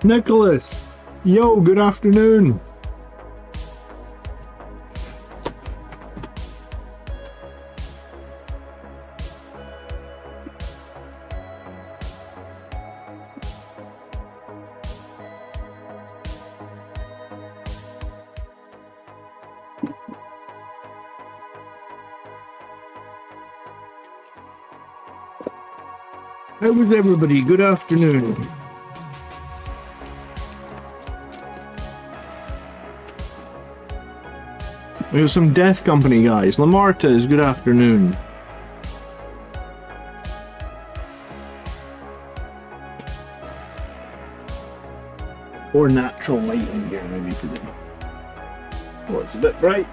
Nicholas! Yo, good afternoon! How is everybody? Good afternoon. We have some Death Company guys. Lamartas, good afternoon. Or natural lighting here maybe today. Oh, it's a bit bright.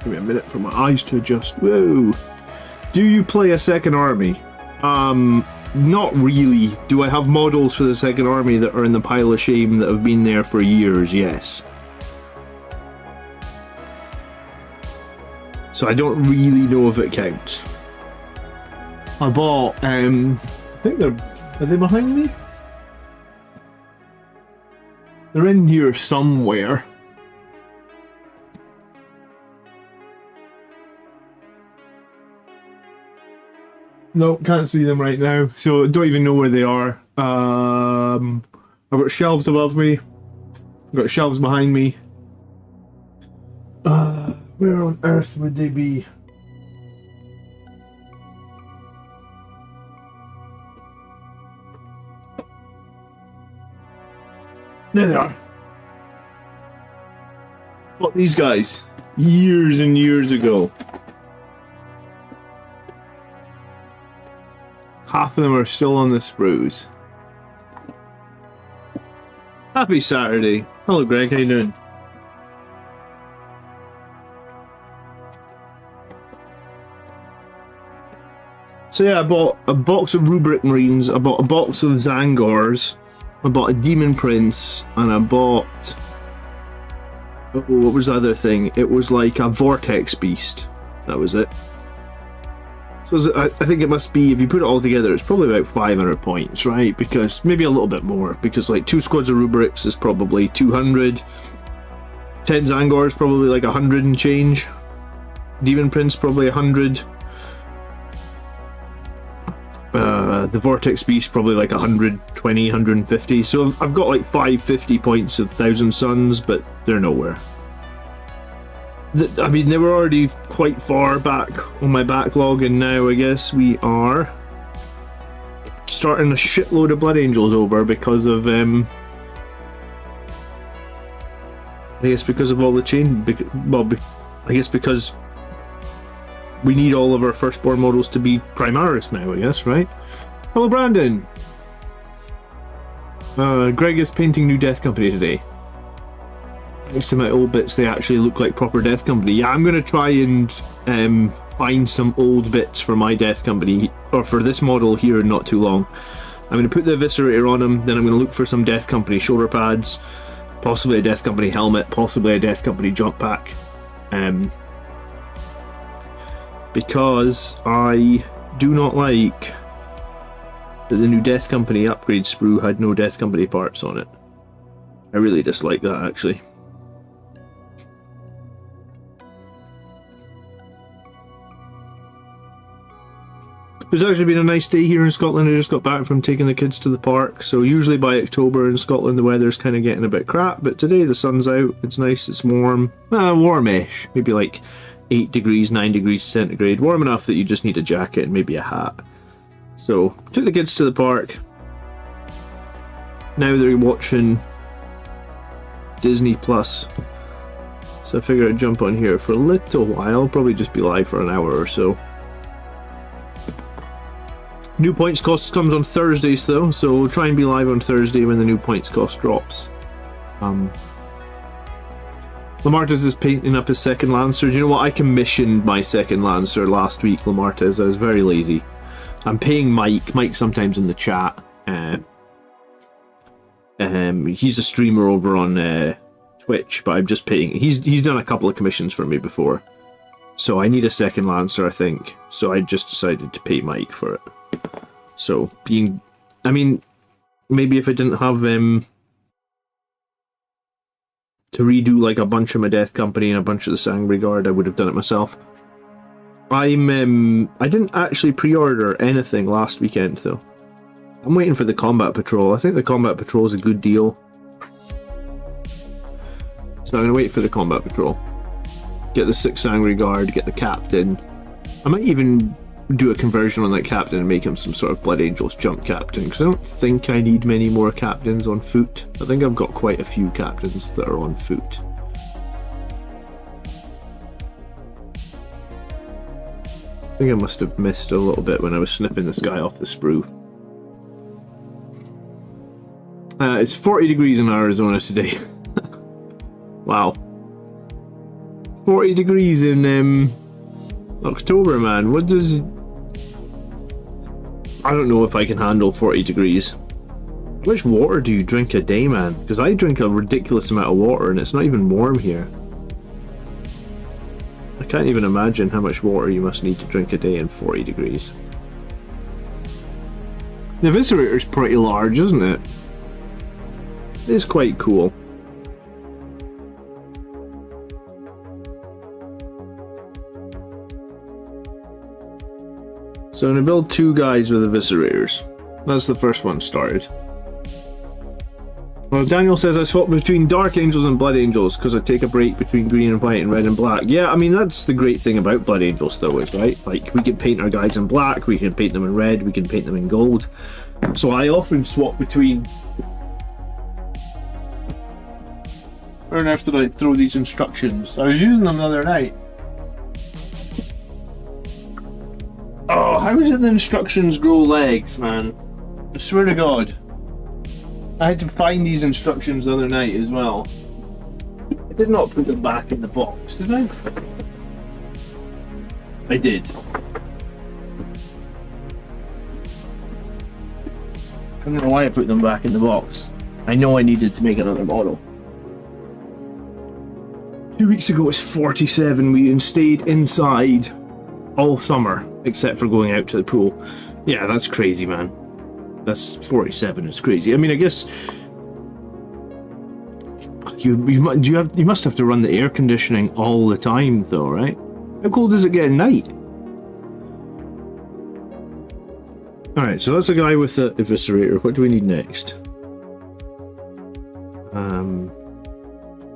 Give me a minute for my eyes to adjust. Whoa! Do you play a second army? Not really. Do I have models for the second army that are in the pile of shame that have been there for years? Yes. So I don't really know if it counts. I bought, I think are they behind me? They're in here somewhere. No, can't see them right now, so don't even know where they are. I've got shelves above me. I've got shelves behind me. Where on earth would they be? There they are. Bought these guys years and years ago. Half of them are still on the sprues. Happy Saturday. Hello Greg, how you doing? So yeah, I bought a box of Rubric Marines, I bought a box of Zangors, I bought a Demon Prince, and I bought... Oh, what was the other thing? It was like a Vortex Beast. That was it. So I think it must be, if you put it all together, it's probably about 500 points, right? Because, maybe a little bit more, because like 2 squads of Rubrics is probably 200, 10 Zangors probably like 100 and change, Demon Prince probably 100, the Vortex Beast probably like 120, 150, so I've got like 550 points of Thousand Suns, but they're nowhere. I mean, they were already quite far back on my backlog, and now I guess we are starting a shitload of Blood Angels over because of, I guess because of all the change, well, I guess because we need all of our firstborn models to be primaris now, I guess, right? Hello, Brandon! Greg is painting new Death Company today. Thanks to my old bits, they actually look like proper Death Company. Yeah, I'm going to try and find some old bits for my Death Company, or for this model here in not too long. I'm going to put the eviscerator on him, then I'm going to look for some Death Company shoulder pads, possibly a Death Company helmet, possibly a Death Company jump pack. Because I do not like that the new Death Company upgrade sprue had no Death Company parts on it. I really dislike that, actually. It's actually been a nice day here in Scotland. I just got back from taking the kids to the park, so usually by October in Scotland the weather's kind of getting a bit crap, but today the sun's out, it's nice, it's warm, warmish, maybe like 8 degrees, 9 degrees centigrade, warm enough that you just need a jacket and maybe a hat. So, took the kids to the park. Now they're watching Disney Plus. So I figured I'd jump on here for a little while, probably just be live for an hour or so. New points cost comes on Thursdays though, so we'll try and be live on Thursday when the new points cost drops. Lamartas is painting up his second Lancer. Do you know what? I commissioned my second Lancer last week, Lamartas. I was very lazy. I'm paying Mike. Mike's sometimes in the chat. He's a streamer over on Twitch, but I'm just paying. He's done a couple of commissions for me before. So I need a second Lancer, I think. So I just decided to pay Mike for it. So, I mean, maybe if I didn't have to redo like a bunch of my Death Company and a bunch of the Sangre Guard, I would have done it myself. I didn't actually pre-order anything last weekend though. I'm waiting for the Combat Patrol. I think the Combat Patrol is a good deal. So I'm going to wait for the Combat Patrol. Get the 6 Sangre Guard, get the Captain. I might even do a conversion on that Captain and make him some sort of Blood Angels jump Captain, because I don't think I need many more Captains on foot. I think I've got quite a few Captains that are on foot. I think I must have missed a little bit when I was snipping this guy off the sprue. It's 40 degrees in Arizona today. Wow. 40 degrees in October, man. What does... I don't know if I can handle 40 degrees. How much water do you drink a day, man? Because I drink a ridiculous amount of water and it's not even warm here. I can't even imagine how much water you must need to drink a day in 40 degrees. The eviscerator's pretty large, isn't it? It's quite cool. So I'm going to build 2 guys with eviscerators. That's the first one started. Well, Daniel says I swap between Dark Angels and Blood Angels because I take a break between green and white and red and black. Yeah, I mean, that's the great thing about Blood Angels though, is, right? Like, we can paint our guys in black, we can paint them in red, we can paint them in gold. So I often swap between... Where on earth did I throw these instructions? I was using them the other night. Oh, how is it the instructions grow legs, man? I swear to God. I had to find these instructions the other night as well. I did not put them back in the box, did I? I did. I don't know why I put them back in the box. I know I needed to make another model. 2 weeks ago it was 47. We stayed inside all summer, except for going out to the pool. Yeah, that's crazy, man. That's 47. It's crazy. I mean, I guess you must have to run the air conditioning all the time, though, right? How cold does it get at night? All right, so that's a guy with the eviscerator. What do we need next?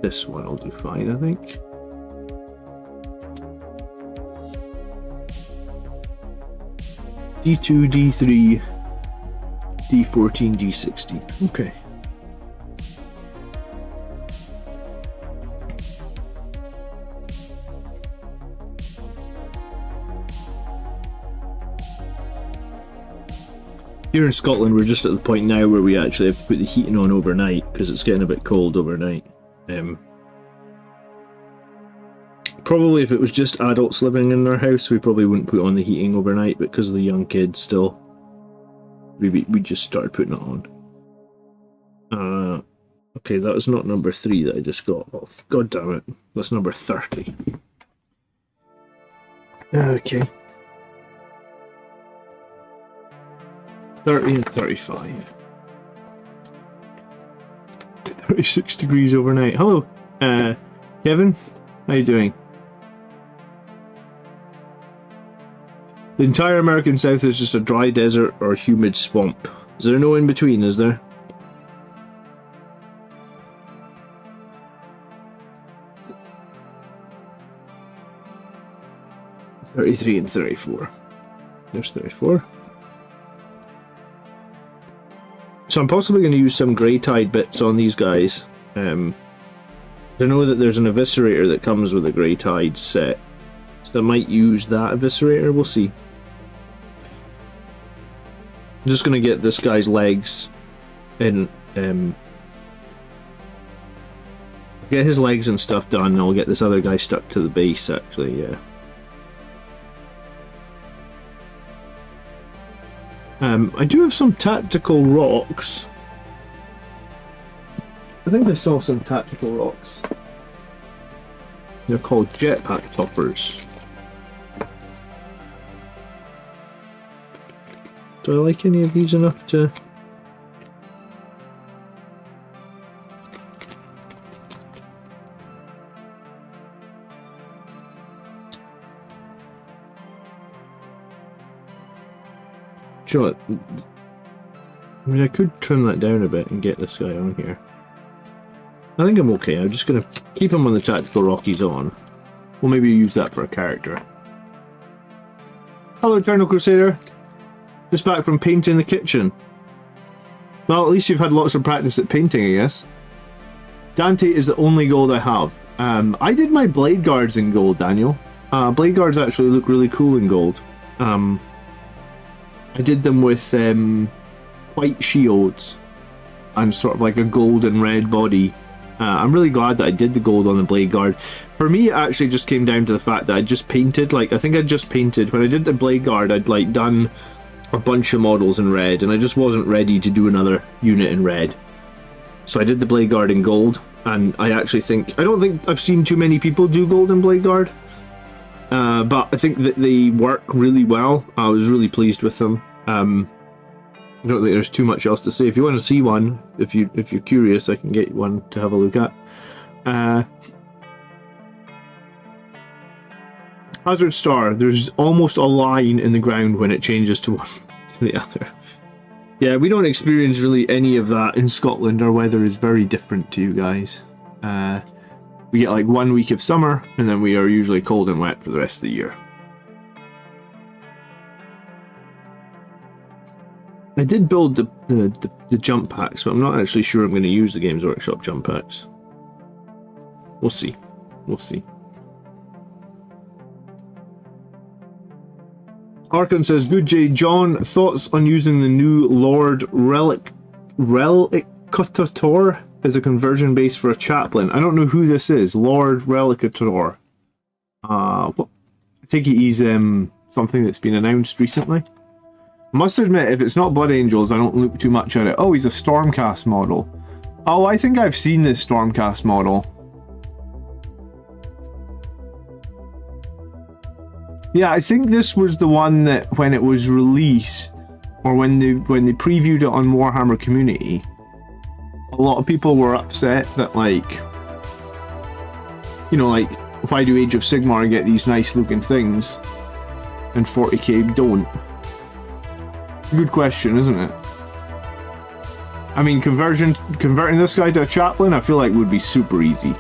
This one will do fine, I think. D2, D3, D14, D60. Okay. Here in Scotland, we're just at the point now where we actually have to put the heating on overnight because it's getting a bit cold overnight. Probably if it was just adults living in our house, we probably wouldn't put on the heating overnight, but because of the young kids still, we just started putting it on. Okay, that was not number 3 that I just got off. God damn it. That's number 30. Okay. 30 and 35. 36 degrees overnight. Hello, Kevin. How you doing? The entire American South is just a dry desert or humid swamp. Is there no in between, is there? $33 and $34. There's 34. So I'm possibly going to use some Greytide bits on these guys. I know that there's an eviscerator that comes with a Greytide set, so I might use that eviscerator. We'll see. I'm just going to get this guy's legs in. Get his legs and stuff done, and I'll get this other guy stuck to the base. Actually, yeah. I do have some tactical rocks. I think I saw some tactical rocks. They're called jetpack toppers. Do I like any of these enough to you know what? I mean, I could trim that down a bit and get this guy on here. I think I'm okay. I'm just going to keep him on the tactical Rockies on. We'll maybe use that for a character. Hello, Eternal Crusader. Just back from painting the kitchen. Well, at least you've had lots of practice at painting, I guess. Dante is the only gold I have. I did my blade guards in gold, Daniel. Blade guards actually look really cool in gold. I did them with white shields and sort of like a gold and red body. I'm really glad that I did the gold on the blade guard. For me, it actually just came down to the fact that I just painted, like, I think I just painted, when I did the blade guard, I'd like done a bunch of models in red, and I just wasn't ready to do another unit in red. So I did the blade guard in gold, and I actually think, I don't think I've seen too many people do gold in blade guard, but I think that they work really well. I was really pleased with them. I don't think there's too much else to say. If you want to see one, if you're curious, I can get one to have a look at. Hazard Star. There's almost a line in the ground when it changes to one to the other. Yeah, we don't experience really any of that in Scotland. Our weather is very different to you guys. We get like 1 week of summer, and then we are usually cold and wet for the rest of the year. I did build the jump packs, but I'm not actually sure I'm going to use the Games Workshop jump packs. We'll see. We'll see. Arkham says, good J. John, thoughts on using the new Lord Relicator as a conversion base for a chaplain? I don't know who this is. Lord Relicator. I think he's something that's been announced recently. Must admit, if it's not Blood Angels, I don't look too much at it. Oh, he's a Stormcast model. Oh, I think I've seen this Stormcast model. Yeah, I think this was the one that when it was released, or when they previewed it on Warhammer Community, a lot of people were upset that, like, you know, like, why do Age of Sigmar get these nice looking things and 40k don't? Good question, isn't it? I mean, converting this guy to a chaplain, I feel like would be super easy.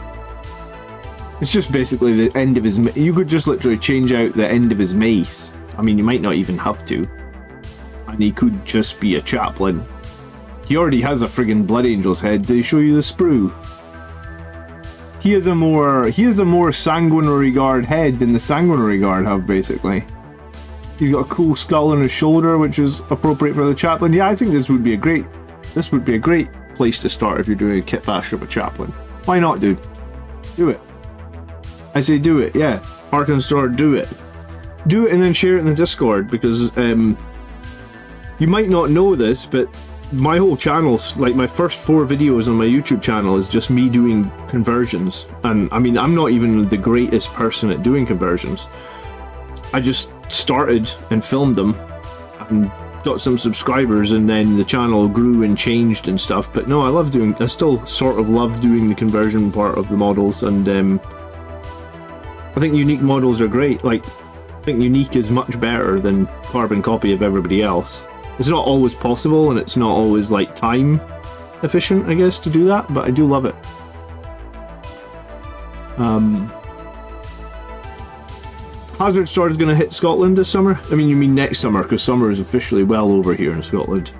It's just basically the end of his... You could just literally change out the end of his mace. I mean, you might not even have to. And he could just be a chaplain. He already has a friggin' Blood Angel's head. Did he show you the sprue? He has a more sanguinary guard head than the sanguinary guard have, basically. He's got a cool skull on his shoulder, which is appropriate for the chaplain. Yeah, I think this would be a great place to start if you're doing a kit bash of a chaplain. Why not, dude? Do it. I say do it, yeah. Arkansas, do it. Do it and then share it in the Discord, because you might not know this, but my whole channel, like my first 4 videos on my YouTube channel, is just me doing conversions. And I mean, I'm not even the greatest person at doing conversions. I just started and filmed them and got some subscribers, and then the channel grew and changed and stuff. But no, I still sort of love doing the conversion part of the models, and I think unique models are great. Like, I think unique is much better than carbon copy of everybody else. It's not always possible, and it's not always like time efficient, I guess, to do that, but I do love it. Hazard Star is going to hit Scotland this summer. I mean, you mean next summer, because summer is officially well over here in Scotland.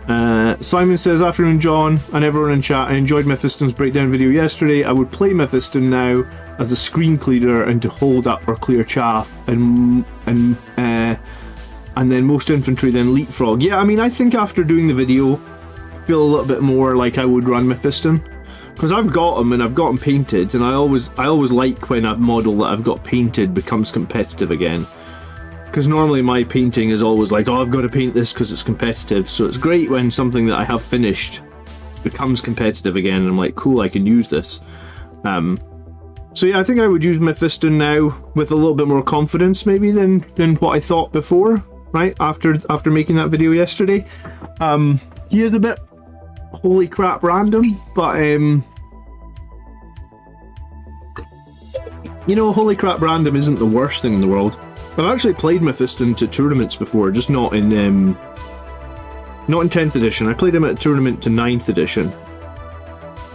Simon says, afternoon John and everyone in chat, I enjoyed Mephiston's breakdown video yesterday. I would play Mephiston now as a screen cleaner and to hold up or clear chaff, and then most infantry, then leapfrog. Yeah, I mean, I think after doing the video, I feel a little bit more like I would run Mephiston. Because I've got them and I've got them painted, and I always like when a model that I've got painted becomes competitive again. Because normally my painting is always like, oh, I've got to paint this because it's competitive. So it's great when something that I have finished becomes competitive again, and I'm like, cool, I can use this. So yeah, I think I would use Mephiston now with a little bit more confidence maybe than what I thought before, right? After making that video yesterday. He is a bit holy crap random, but you know, holy crap random isn't the worst thing in the world. I've actually played Mephiston to tournaments before, just not in 10th edition. I played him at a tournament to 9th edition.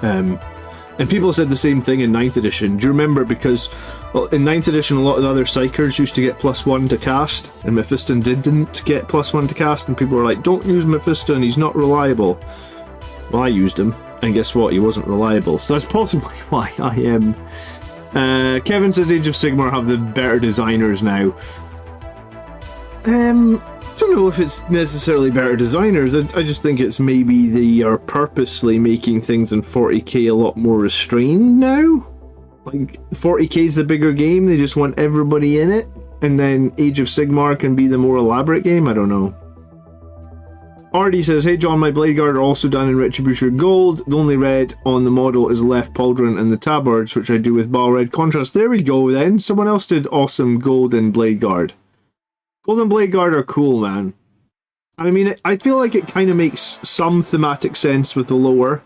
And people said the same thing in 9th edition. Do you remember? Because well, in 9th edition, a lot of the other psychers used to get +1 to cast, and Mephiston didn't get +1 to cast, and people were like, don't use Mephiston, he's not reliable. Well, I used him, and guess what? He wasn't reliable. So that's possibly why I am. Kevin says Age of Sigmar have the better designers now. I don't know if it's necessarily better designers. I just think it's maybe they are purposely making things in 40k a lot more restrained now. Like, 40k is the bigger game, they just want everybody in it, and then Age of Sigmar can be the more elaborate game. I don't know. Artie says, hey John, my Blade Guard are also done in Retribution Gold. The only red on the model is left pauldron and the tabards, which I do with Ball Red Contrast. There we go then. Someone else did awesome Golden Blade Guard. Golden Blade Guard are cool, man. I mean, I feel like it kind of makes some thematic sense with the lore,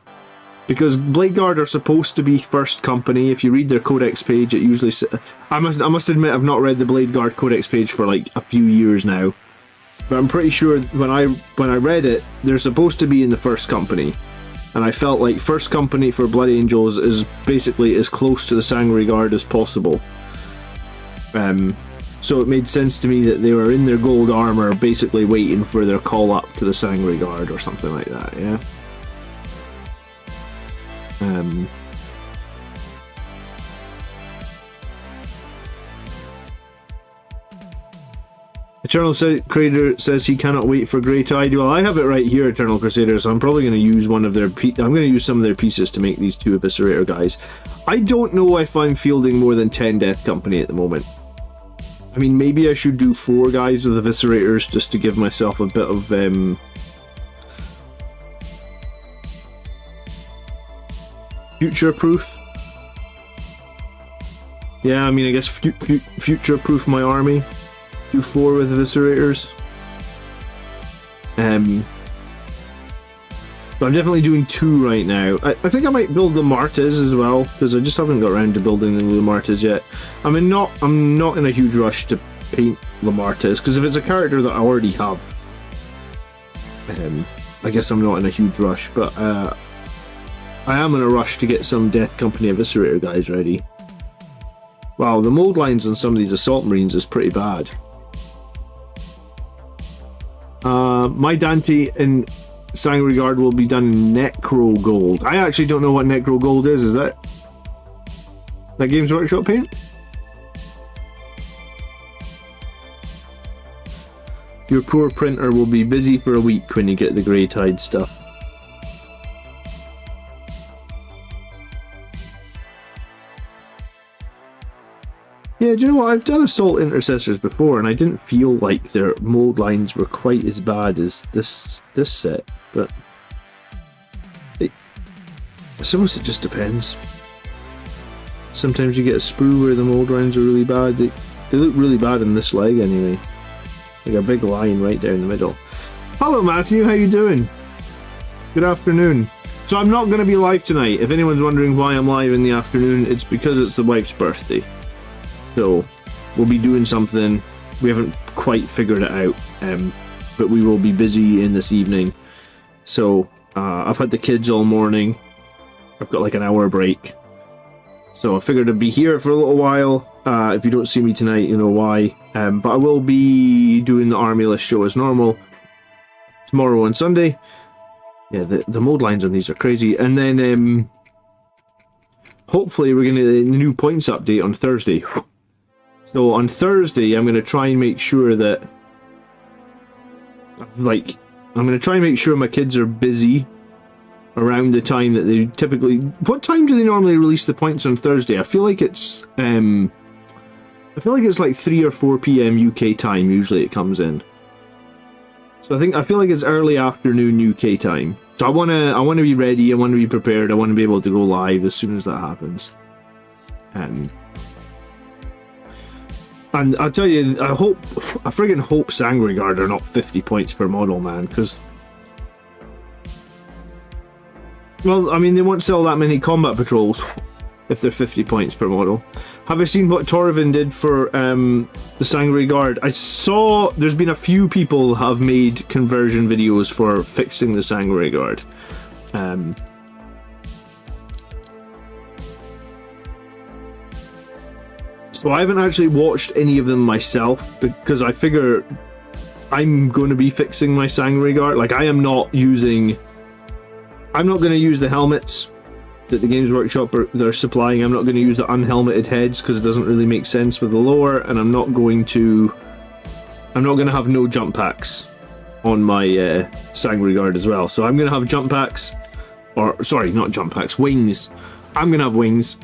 because Blade Guard are supposed to be first company. If you read their codex page, it usually... I must admit, I've not read the Blade Guard codex page for like a few years now, but I'm pretty sure when I read it, they're supposed to be in the first company, and I felt like first company for Blood Angels is basically as close to the Sangre Guard as possible. So it made sense to me that they were in their gold armor, basically waiting for their call up to the Sangre Guard or something like that, yeah? Eternal Crusader says he cannot wait for Greytide. Well, I have it right here, Eternal Crusader, so I'm probably going to use one of their... I'm going to use some of their pieces to make these 2 Eviscerator guys. I don't know if I'm fielding more than 10 Death Company at the moment. I mean, maybe I should do 4 guys with Eviscerators just to give myself a bit of future-proof. Yeah, I mean, I guess future-proof my army. Do 4 with Eviscerators. But I'm definitely doing 2 right now. I think I might build the Martes as well, because I just haven't got around to building the Martes yet. I'm not in a huge rush to paint the Martes, because if it's a character that I already have, I guess I'm not in a huge rush, but I am in a rush to get some Death Company Eviscerator guys ready. Wow, the mold lines on some of these Assault Marines is pretty bad. My Dante and Sangre Guard will be done in Necro Gold. I actually don't know what Necro Gold is that Games Workshop paint? Your poor printer will be busy for a week when you get the Greytide stuff. Yeah, do you know what? I've done Assault Intercessors before, and I didn't feel like their mold lines were quite as bad as this set, but I suppose it just depends. Sometimes you get a sprue where the mold lines are really bad. They look really bad in this leg anyway. Like a big line right down the middle. Hello Matthew, how you doing? Good afternoon. So I'm not going to be live tonight. If anyone's wondering why I'm live in the afternoon, it's because it's the wife's birthday. So we'll be doing something. We haven't quite figured it out, but we will be busy in this evening. So I've had the kids all morning. I've got like an hour break. So I figured I'd be here for a little while. If you don't see me tonight, you know why. But I will be doing the Army List show as normal tomorrow on Sunday. Yeah, the mold lines on these are crazy. And then hopefully we're going to get a new points update on Thursday. So on Thursday, I'm going to try and make sure that, I'm going to try and make sure my kids are busy around the time that they typically... What time do they normally release the points on Thursday? I feel like it's like 3 or 4 p.m. UK time, usually it comes in. So I feel like it's early afternoon UK time. So I want to be ready, I want to be prepared, I want to be able to go live as soon as that happens. And I'll tell you, I friggin' hope Sangre Guard are not 50 points per model, man, because... Well, I mean, they won't sell that many combat patrols. if they're 50 points per model. Have I seen what Torvin did for the Sangre Guard? I saw there's been a few people have made conversion videos for fixing the Sangre Guard. So I haven't actually watched any of them myself, because I figure I'm going to be fixing my Sangre Guard. Like, I'm not going to use the helmets that the Games Workshop they're supplying. I'm not going to use the unhelmeted heads because it doesn't really make sense with the lore, and I'm not going to have no jump packs on my Sangre Guard as well. So I'm going to have jump packs, or sorry, not jump packs, wings. I'm going to have wings.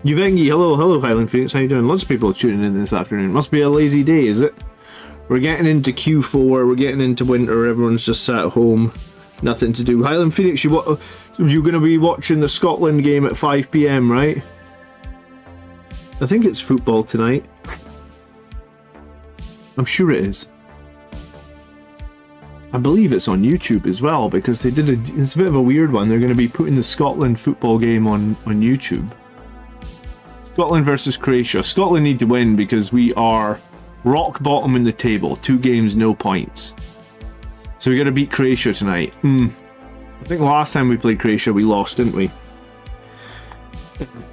Uvengi, hello Highland Phoenix, how you doing? Lots of people tuning in this afternoon. Must be a lazy day, is it? We're getting into Q4, we're getting into winter, everyone's just sat at home, nothing to do. Highland Phoenix, you're going to be watching the Scotland game at 5 PM, right? I think it's football tonight. I'm sure it is. I believe it's on YouTube as well, because they did it's a bit of a weird one. They're going to be putting the Scotland football game on YouTube. Scotland versus Croatia. Scotland need to win because we are rock bottom in the table. 2 games, no points. So we got to beat Croatia tonight. I think the last time we played Croatia we lost, didn't we?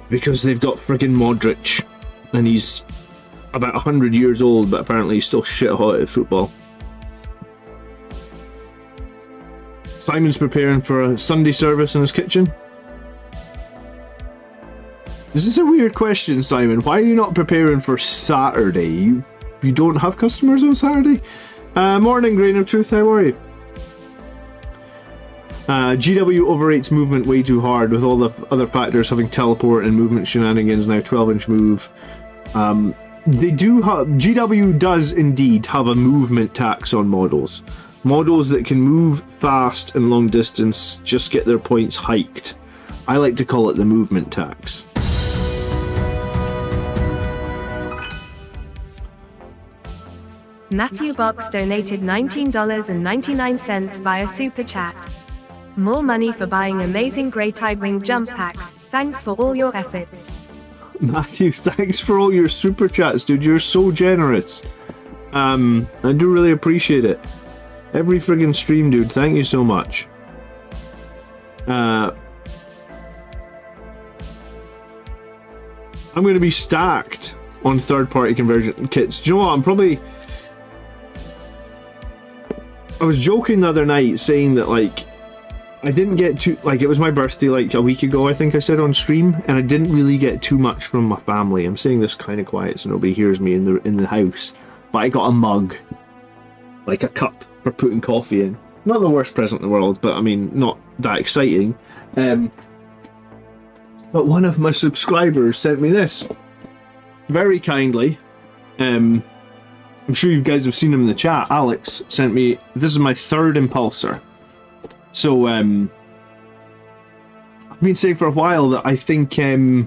Because they've got friggin' Modric, and he's about 100 years old, but apparently he's still shit hot at football. Simon's preparing for a Sunday service in his kitchen. This is a weird question, Simon. Why are you not preparing for Saturday? You don't have customers on Saturday? Morning, Grain of Truth, how are you? GW overrates movement way too hard, with all the other factors having teleport and movement shenanigans, now 12-inch move. They do have... GW does indeed have a movement tax on models. Models that can move fast and long distance just get their points hiked. I like to call it the movement tax. Matthew Box donated $19.99 via Super Chat. More money for buying amazing Greytide wing jump packs. Thanks for all your efforts. Matthew, thanks for all your Super Chats, dude. You're so generous. I do really appreciate it. Every friggin' stream, dude. Thank you so much. I'm going to be stacked on third-party conversion kits. Do you know what? I was joking the other night saying that, like, I didn't get too... Like, it was my birthday, like, a week ago, I think I said on stream, and I didn't really get too much from my family. I'm saying this kind of quiet so nobody hears me in the house. But I got a mug. Like a cup for putting coffee in. Not the worst present in the world, but, I mean, not that exciting. But one of my subscribers sent me this. Very kindly. I'm sure you guys have seen him in the chat. Alex sent me... This is my 3rd Impulsor. So, I've been saying for a while that I think 3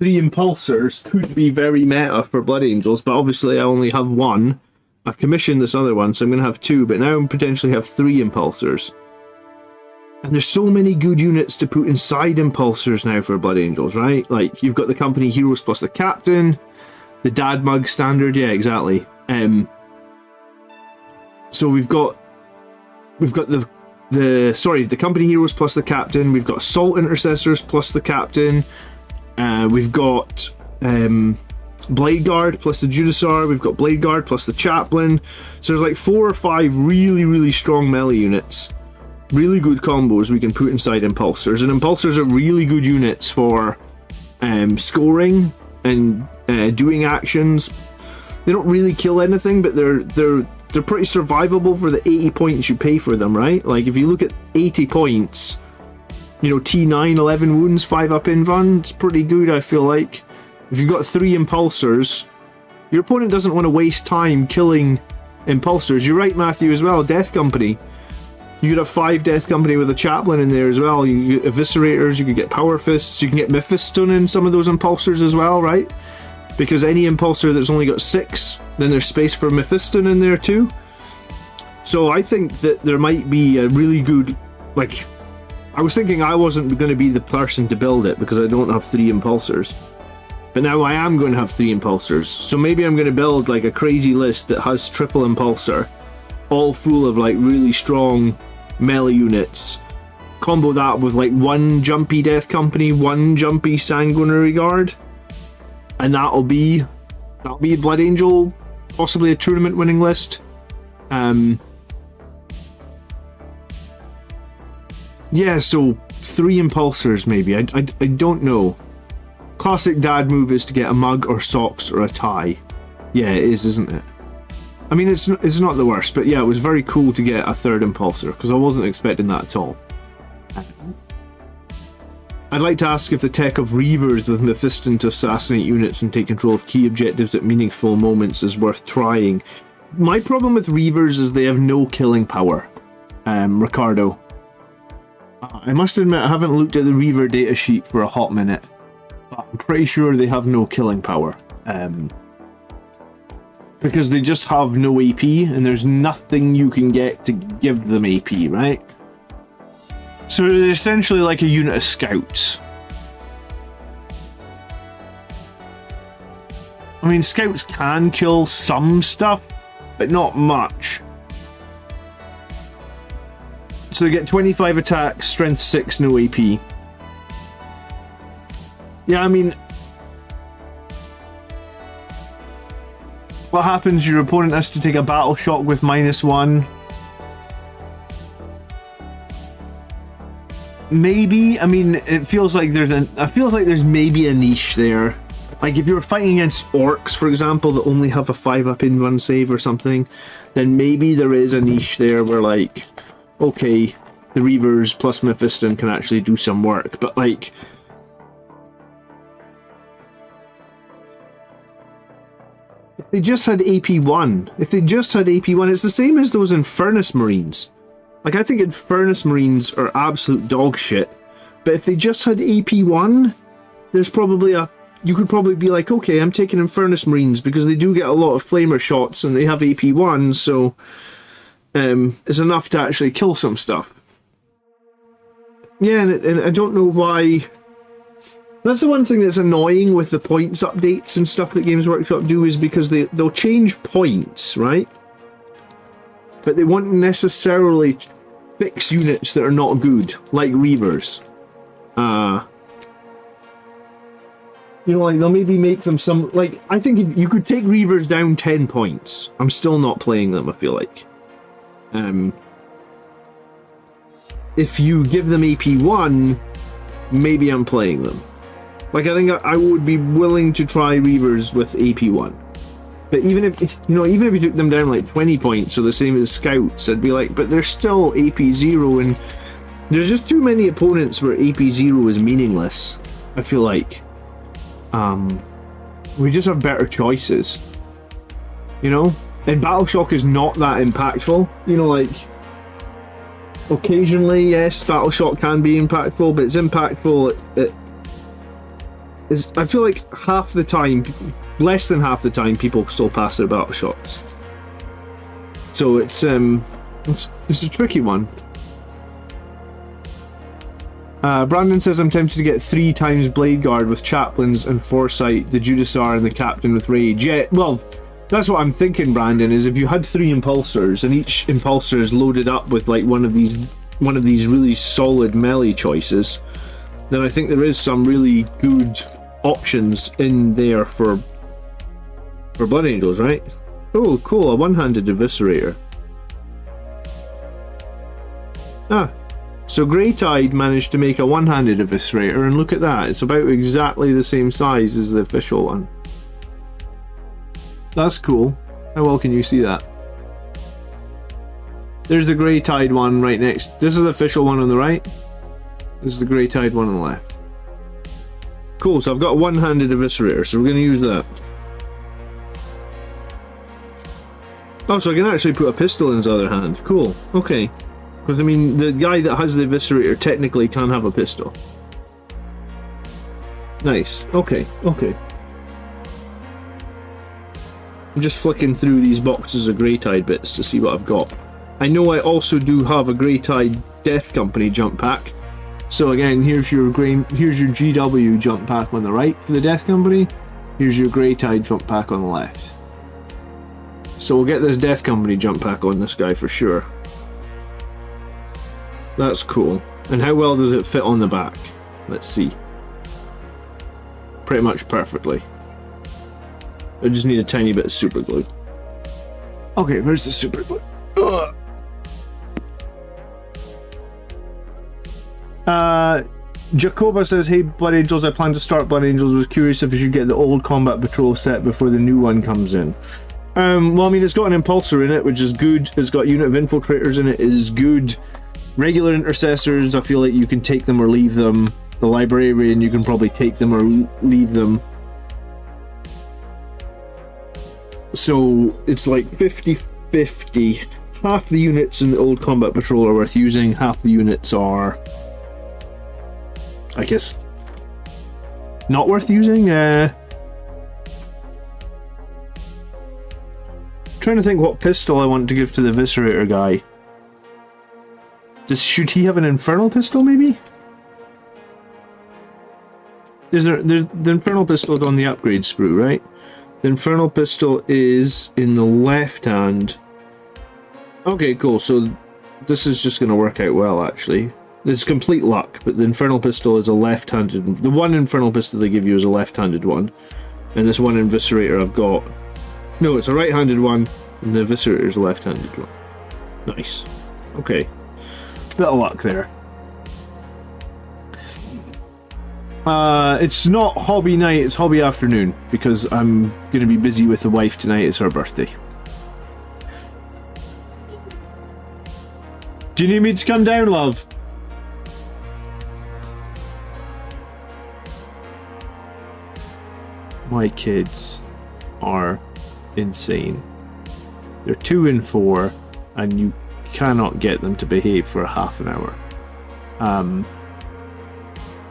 Impulsors could be very meta for Blood Angels, but obviously I only have 1. I've commissioned this other one, so I'm going to have 2, but now I potentially have 3 Impulsors. And there's so many good units to put inside Impulsors now for Blood Angels, right? Like, you've got the company heroes plus the captain, the dad mug standard, yeah, exactly. So we've got the company heroes plus the captain, we've got assault intercessors plus the captain, we've got Blade Guard plus the Judiciar, we've got Blade Guard plus the chaplain. So there's like 4 or 5 really strong melee units. Really good combos we can put inside Impulsors, and Impulsors are really good units for scoring and doing actions. They don't really kill anything, but they're pretty survivable for the 80 points you pay for them, right? Like, if you look at 80 points, you know, T9, 11 wounds, 5 up invuln, it's pretty good, I feel like. If you've got 3 Impulsors, your opponent doesn't want to waste time killing Impulsors. You're right, Matthew, as well. Death Company. You could have 5 Death Company with a chaplain in there as well. You get eviscerators, you could get power fists, you can get Mephiston in some of those Impulsors as well, right? Because any Impulsor that's only got 6, then there's space for Mephiston in there too. So I think that there might be a really good, like, I was thinking I wasn't going to be the person to build it because I don't have 3 impulsors. But now I am going to have 3 impulsors. So maybe I'm going to build like a crazy list that has triple impulsor, all full of like really strong melee units. Combo that with like 1 jumpy Death Company, 1 jumpy Sanguinary Guard. And that'll be a Blood Angel, possibly a tournament winning list. Yeah, so 3 impulsors maybe. I don't know. Classic dad move is to get a mug or socks or a tie. Yeah, it is, isn't it? I mean, it's not the worst, but yeah, it was very cool to get a 3rd impulsor because I wasn't expecting that at all. I'd like to ask if the tech of reavers with Mephiston to assassinate units and take control of key objectives at meaningful moments is worth trying. My problem with reavers is they have no killing power, Ricardo. I must admit I haven't looked at the reaver datasheet for a hot minute, but I'm pretty sure they have no killing power. Because they just have no AP and there's nothing you can get to give them AP, right? So they're essentially like a unit of scouts. I mean, scouts can kill some stuff, but not much. So they get 25 attack, strength 6, no AP. Yeah, I mean, what happens? Your opponent has to take a battle shock with -1. Maybe. I mean, it feels like there's maybe a niche there. Like if you're fighting against orcs, for example, that only have a 5-up in-run save or something, then maybe there is a niche there where like, okay, the reavers plus Mephiston can actually do some work, but like, if they just had AP1, it's the same as those Infernus Marines. Like, I think Infernus Marines are absolute dog shit, but if they just had AP1, there's probably you could probably be like, okay, I'm taking Infernus Marines because they do get a lot of flamer shots and they have AP1, so it's enough to actually kill some stuff. Yeah, and I don't know why. That's the one thing that's annoying with the points updates and stuff that Games Workshop do, is because they'll change points, right? But they won't necessarily fix units that are not good, like reavers. You know, like they'll maybe make them some, like, I think you could take reavers down 10 points. I'm still not playing them, I feel like. If you give them AP1, maybe I'm playing them. Like, I think I would be willing to try reavers with AP1. But even if you took them down like 20 points, so the same as scouts, I'd be like, but they're still AP0, and there's just too many opponents where AP0 is meaningless, I feel like. We just have better choices, you know? And Battle Shock is not that impactful, you know, like, occasionally, yes, Battle Shock can be impactful, but it's impactful I feel like half the time, less than half the time, people still pass their battle shots. So it's a tricky one. Brandon says, I'm tempted to get 3 times Blade Guard with Chaplains and Foresight, the Judiciar and the Captain with Rage. Yeah, well, that's what I'm thinking, Brandon, is if you had 3 Impulsors and each Impulsor is loaded up with like one of these really solid melee choices, then I think there is some really good options in there for Blood Angels, right? Oh, cool, a one-handed eviscerator. So Greytide managed to make a one-handed eviscerator, and look at that, it's about exactly the same size as the official one. That's cool. How well can you see that? There's the Greytide one right next. This is the official one on the right. This is the Greytide one on the left. Cool, so I've got a one-handed eviscerator, so we're going to use that. Oh, so I can actually put a pistol in his other hand. Cool, okay. Because, I mean, the guy that has the eviscerator technically can have a pistol. Nice, okay. I'm just flicking through these boxes of Greytide bits to see what I've got. I know I also do have a Greytide Death Company jump pack, So again, here's your GW jump pack on the right for the Death Company. Here's your Greytide jump pack on the left. So we'll get this Death Company jump pack on this guy for sure. That's cool. And how well does it fit on the back? Let's see. Pretty much perfectly. I just need a tiny bit of super glue. Okay, where's the super glue? Ugh. Jacoba says, hey Blood Angels, I plan to start Blood Angels. Was curious if you should get the old Combat Patrol set before the new one comes in. Well, I mean, it's got an Impulsor in it, which is good. It's got a unit of infiltrators in it, is good. Regular intercessors, I feel like you can take them or leave them. The librarian, you can probably take them or leave them. So it's like 50-50. Half the units in the old Combat Patrol are worth using, half the units are, I guess, not worth using. Trying to think what pistol I want to give to the eviscerator guy. Should he have an infernal pistol, maybe? The infernal pistol is on the upgrade sprue, right? The infernal pistol is in the left hand. Okay, cool. So this is just going to work out well, actually. It's complete luck, but the infernal pistol is a left-handed. The one infernal pistol they give you is a left-handed one, and this one eviscerator I've got. No, it's a right-handed one, and the eviscerator is a left-handed one. Nice. Okay. Bit of luck there. It's not hobby night, it's hobby afternoon, because I'm going to be busy with the wife tonight. It's her birthday. Do you need me to come down, love? My kids are insane. They're 2 and 4, and you cannot get them to behave for half an hour.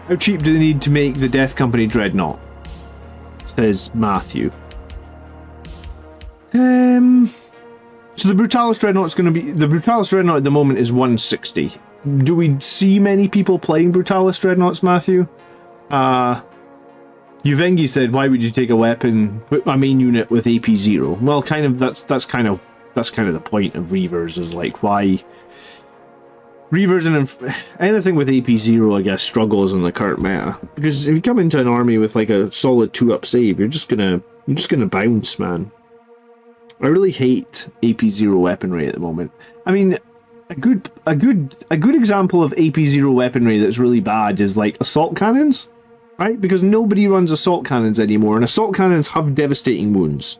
How cheap do they need to make the Death Company Dreadnought? Says Matthew. So the Brutalis Dreadnought's going to be... The Brutalis Dreadnought at the moment is 160. Do we see many people playing Brutalis Dreadnoughts, Matthew? Uvengi said, why would you take a weapon, a main unit with AP 0? Well, kind of, that's kind of the point of reavers, is like, why... Reavers and anything with AP 0, I guess, struggles in the current meta. Because if you come into an army with like a solid 2-up save, you're just gonna bounce, man. I really hate AP 0 weaponry at the moment. I mean, a good example of AP 0 weaponry that's really bad is like assault cannons, right? Because nobody runs assault cannons anymore, and assault cannons have devastating wounds.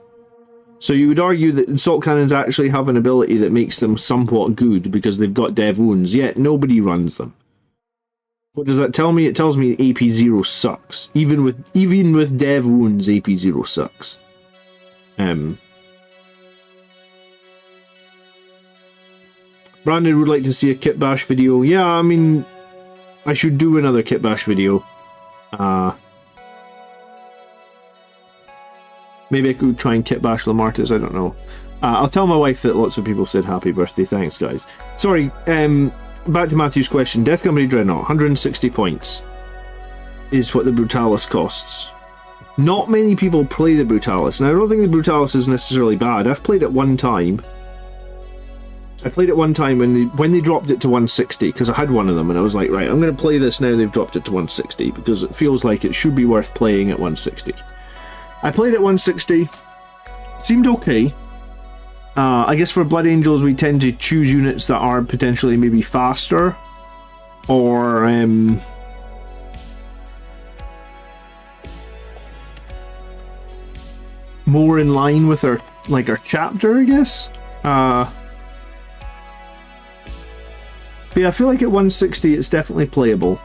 So you would argue that assault cannons actually have an ability that makes them somewhat good because they've got dev wounds, yet nobody runs them. What does that tell me? It tells me AP 0 sucks. Even with dev wounds, AP 0 sucks. Brandon would like to see a Kitbash video. Yeah, I mean, I should do another Kitbash video. Maybe I could try and Kitbash Lamartis, I don't know. I'll tell my wife that lots of people said happy birthday. Thanks, guys. Sorry, back to Matthew's question. Death Company Dreadnought, 160 points is what the Brutalis costs. Not many people play the Brutalis, and I don't think the Brutalis is necessarily bad. I've played it one time. I played it one time when they dropped it to 160, because I had one of them, and I was like, right, I'm going to play this now they've dropped it to 160, because it feels like it should be worth playing at 160. I played at 160, seemed okay. I guess for Blood Angels we tend to choose units that are potentially maybe faster, or more in line with our chapter, I guess. But yeah, I feel like at 160 it's definitely playable.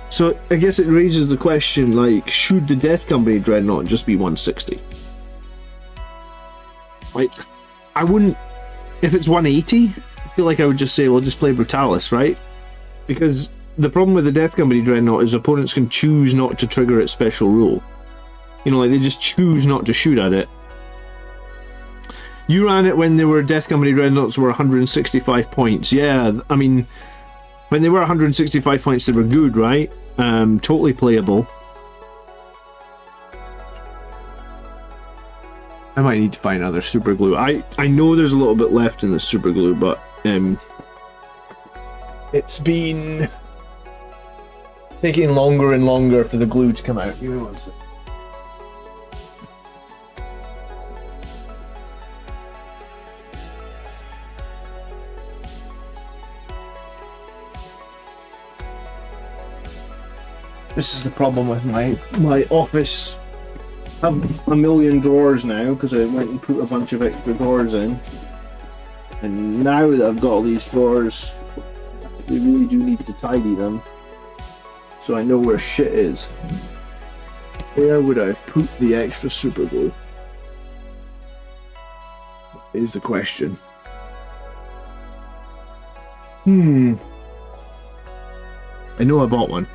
So I guess it raises the question, like, should the Death Company Dreadnought just be 160? Like, I wouldn't... If it's 180, I feel like I would just say, well, just play Brutalis, right? Because the problem with the Death Company Dreadnought is opponents can choose not to trigger its special rule. You know, like, they just choose not to shoot at it. You ran it when there were Death Company Dreadnoughts were 165 points. Yeah, I mean, When they were 165 points, they were good, right? Totally playable. I might need to buy another super glue. I know there's a little bit left in the super glue, but it's been taking longer and longer for the glue to come out. You know what I'm saying? This is the problem with my office. I have a million drawers now because I went and put a bunch of extra drawers in. And now that I've got all these drawers, we really do need to tidy them. So I know where shit is. Where would I have put the extra super glue? Is the question. I know I bought one.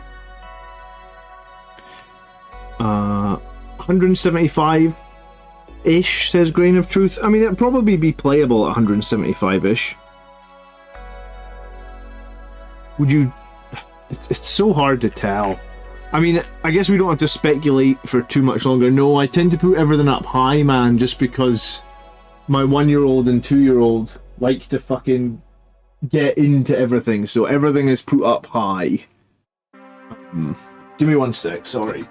175-ish, says Grain of Truth. I mean, it'd probably be playable at 175-ish. Would you... It's so hard to tell. I mean, I guess we don't have to speculate for too much longer. No, I tend to put everything up high, man, just because my 1-year-old and 2-year-old like to fucking get into everything, so everything is put up high. Give me 1 sec, sorry.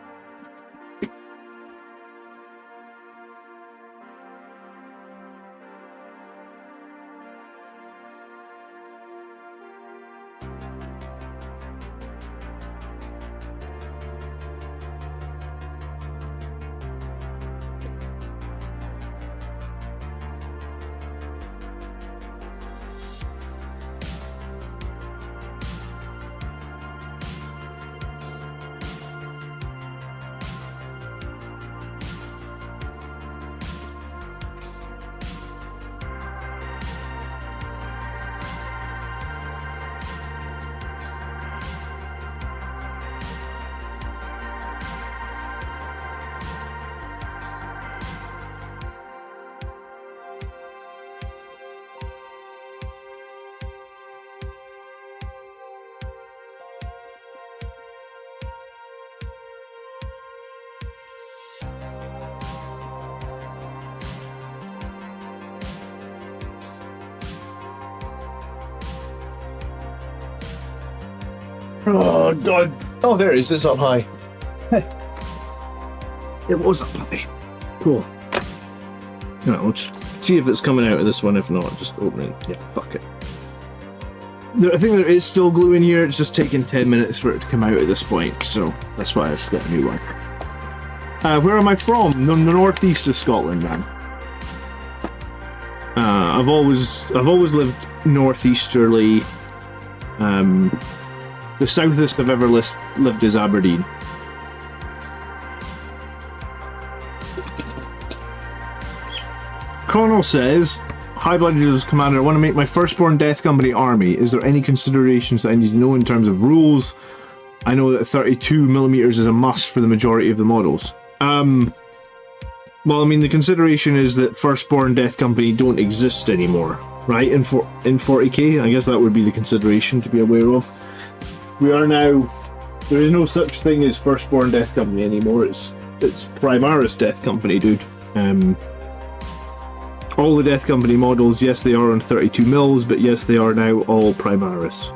Oh, God. Oh, there it is. It's up high. It was up high. Cool. Now, let's see if it's coming out of this one. If not, just open it. Yeah, fuck it. I think there is still glue in here. It's just taking 10 minutes for it to come out at this point, so that's why I've got a new one. Where am I from? The northeast of Scotland, man. I've always lived northeasterly. The southest I've ever lived is Aberdeen. Connell says, "Hi Bloodjuice Commander, I want to make my firstborn Death Company army. Is there any considerations that I need to know in terms of rules? I know that 32mm is a must for the majority of the models." Well, I mean, the consideration is that firstborn Death Company don't exist anymore, right? In 40k, I guess that would be the consideration to be aware of. We are now... There is no such thing as firstborn Death Company anymore. It's Primaris Death Company, dude. All the Death Company models, yes, they are on 32mm, but yes, they are now all Primaris.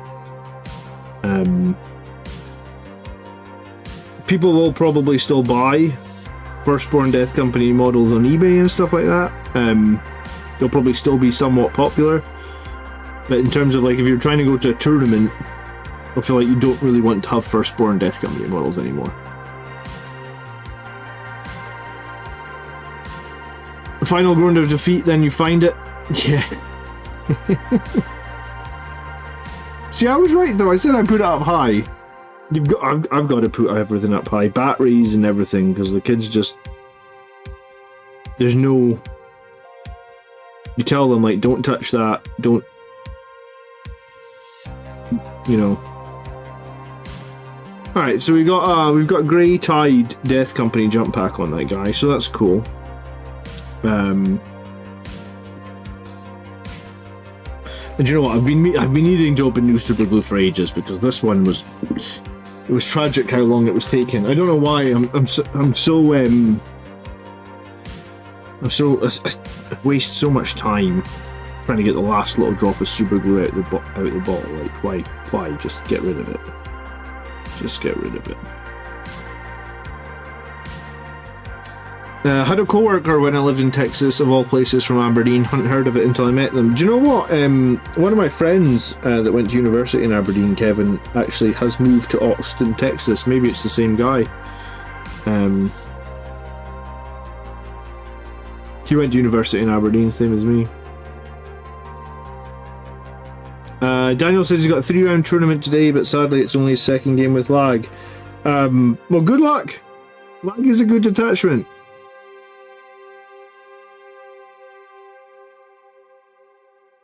People will probably still buy firstborn Death Company models on eBay and stuff like that. They'll probably still be somewhat popular, but in terms of, like, if you're trying to go to a tournament, I feel like you don't really want to have firstborn Death Company models anymore. The final ground of defeat, then you find it. Yeah. See, I was right though. I said I put it up high. I've got to put everything up high, batteries and everything, because the kids just... There's no... You tell them, like, don't touch that, don't... You know... Alright, so we've got Greytide Death Company jump pack on that guy, so that's cool. And you know what? I've been needing to open new Super Glue for ages because this one was tragic how long it was taking. I don't know why. I waste so much time trying to get the last little drop of super glue out of the bottle. Like, why? Just get rid of it. Just get rid of it. Had a co-worker when I lived in Texas, of all places, from Aberdeen. Hadn't heard of it until I met them. Do you know what? One of my friends that went to university in Aberdeen, Kevin, actually has moved to Austin, Texas. Maybe it's the same guy. He went to university in Aberdeen, same as me. Daniel says he's got a 3-round tournament today, but sadly it's only his second game with lag. Well, good luck! Lag is a good attachment.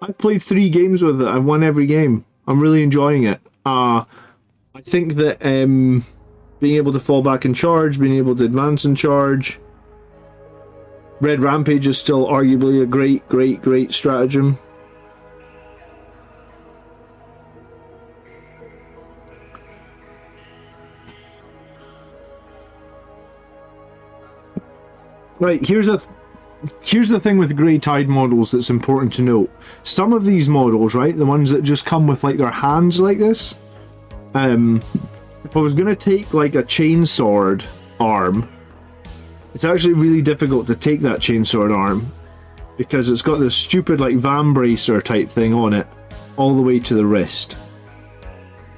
I've played 3 games with it. I've won every game. I'm really enjoying it. I think that being able to fall back and charge, being able to advance and charge. Red Rampage is still arguably a great stratagem. Right, here's the thing with Greytide models that's important to note. Some of these models, right, the ones that just come with like their hands like this, if I was going to take like a chainsword arm, it's actually really difficult to take that chainsword arm because it's got this stupid like van bracer type thing on it all the way to the wrist.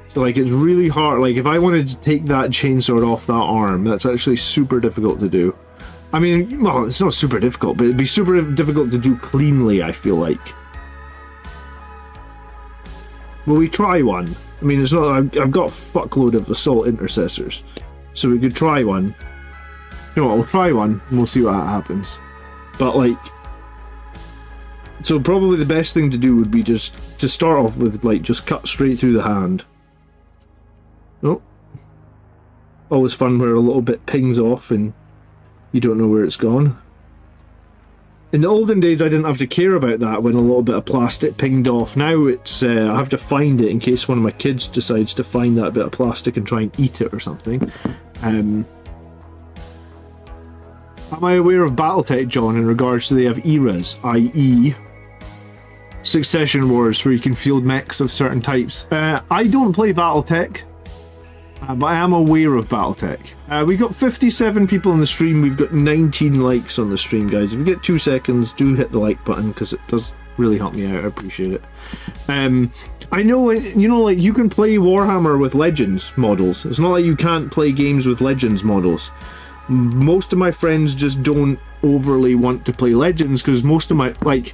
So like it's really hard. Like if I wanted to take that chainsword off that arm, that's actually super difficult to do. I mean, well, it's not super difficult, but it'd be super difficult to do cleanly, I feel like. Will we try one? I mean, it's not. I've got a fuckload of assault intercessors, so we could try one. You know what? We'll try one, and we'll see what happens. But like, so probably the best thing to do would be just to start off with like just cut straight through the hand. Oh, always fun where a little bit pings off and you don't know where it's gone. In the olden days, I didn't have to care about that when a little bit of plastic pinged off. Now it's I have to find it in case one of my kids decides to find that bit of plastic and try and eat it or something. Am I aware of Battletech, John, in regards to they have eras, i.e. Succession Wars, where you can field mechs of certain types? I don't play Battletech. But I am aware of Battletech. We got 57 people in the stream. We've got 19 likes on the stream, guys. If you get 2 seconds, do hit the like button because it does really help me out. I appreciate it. I know, you know, like you can play Warhammer with Legends models. It's not like you can't play games with Legends models. Most of my friends just don't overly want to play Legends because most of my, like,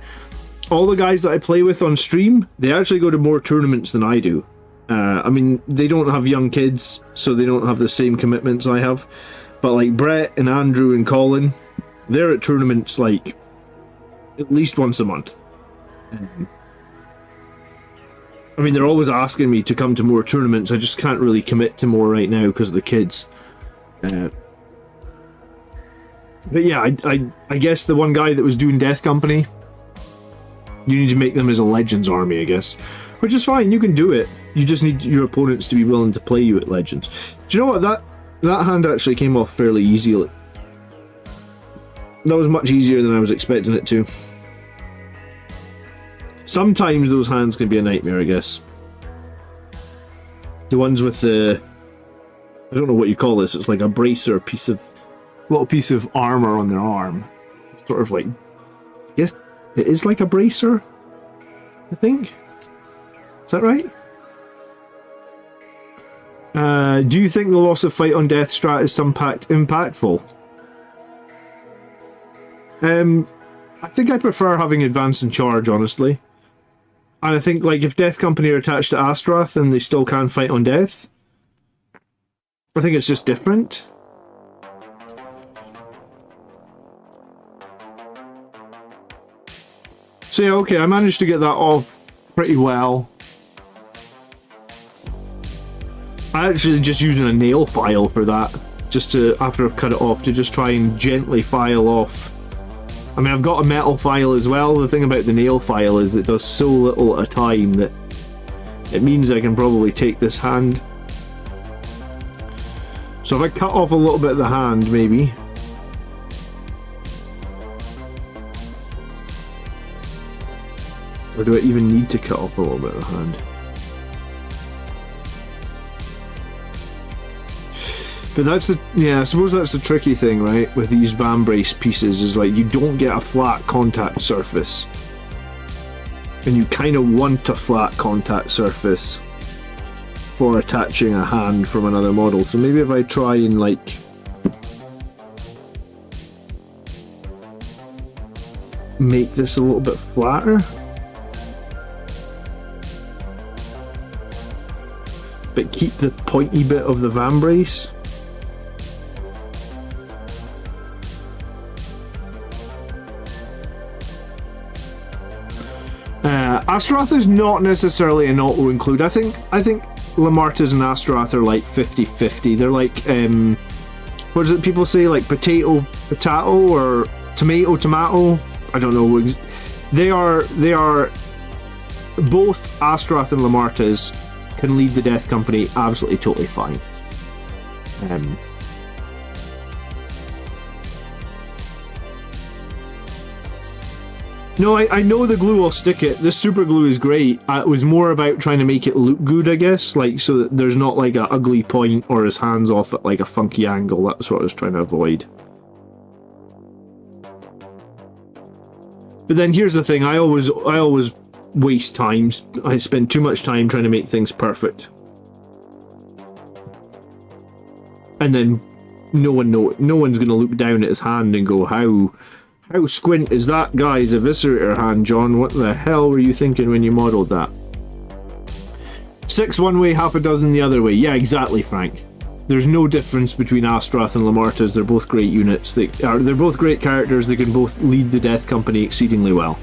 all the guys that I play with on stream, they actually go to more tournaments than I do. I mean, they don't have young kids, so they don't have the same commitments I have. But like Brett and Andrew and Colin, they're at tournaments like at least once a month. I mean, they're always asking me to come to more tournaments. I just can't really commit to more right now because of the kids. But yeah, I guess the one guy that was doing Death Company, you need to make them as a Legends army, I guess. Which is fine, you can do it. You just need your opponents to be willing to play you at Legends. Do you know what? That hand actually came off fairly easily. That was much easier than I was expecting it to. Sometimes those hands can be a nightmare, I guess. The ones with the... I don't know what you call this. It's like a bracer, little piece of armor on their arm. Sort of like... I guess it is like a bracer, I think. Is that right? Do you think the loss of fight on death strat is impactful? I think I prefer having advance and charge, honestly. And I think, like, if Death Company are attached to Astrath and they still can fight on death, I think it's just different. So yeah, okay, I managed to get that off pretty well. I actually just using a nail file for that, just to, after I've cut it off, to just try and gently file off I mean, I've got a metal file as well. The thing about the nail file is it does so little at a time that it means I can probably take this hand. So if I cut off a little bit of the hand, maybe. Or do I even need to cut off a little bit of the hand? But that's the, yeah, I suppose that's the tricky thing, right, with these vambrace pieces, is like you don't get a flat contact surface. And you kind of want a flat contact surface for attaching a hand from another model. So maybe if I try and like make this a little bit flatter. But keep the pointy bit of the vambrace. Astaroth is not necessarily an auto-include. I think Lamartas and Astaroth are like 50-50. They're like, what is it people say, like potato, or tomato? I don't know. They are both Astaroth and Lamartas can lead the Death Company absolutely totally fine. No, I know the glue will stick it. This super glue is great. It was more about trying to make it look good, I guess, like so that there's not like an ugly point or his hands off at like a funky angle. That's what I was trying to avoid. But then here's the thing, I always waste time. I spend too much time trying to make things perfect. And then no one's going to look down at his hand and go, how squint is that guy's eviscerator hand, John? What the hell were you thinking when you modelled that? 6 one way, half a dozen the other way. Yeah, exactly, Frank. There's no difference between Astaroth and Lamartas. They're both great units. They're both great characters. They can both lead the Death Company exceedingly well.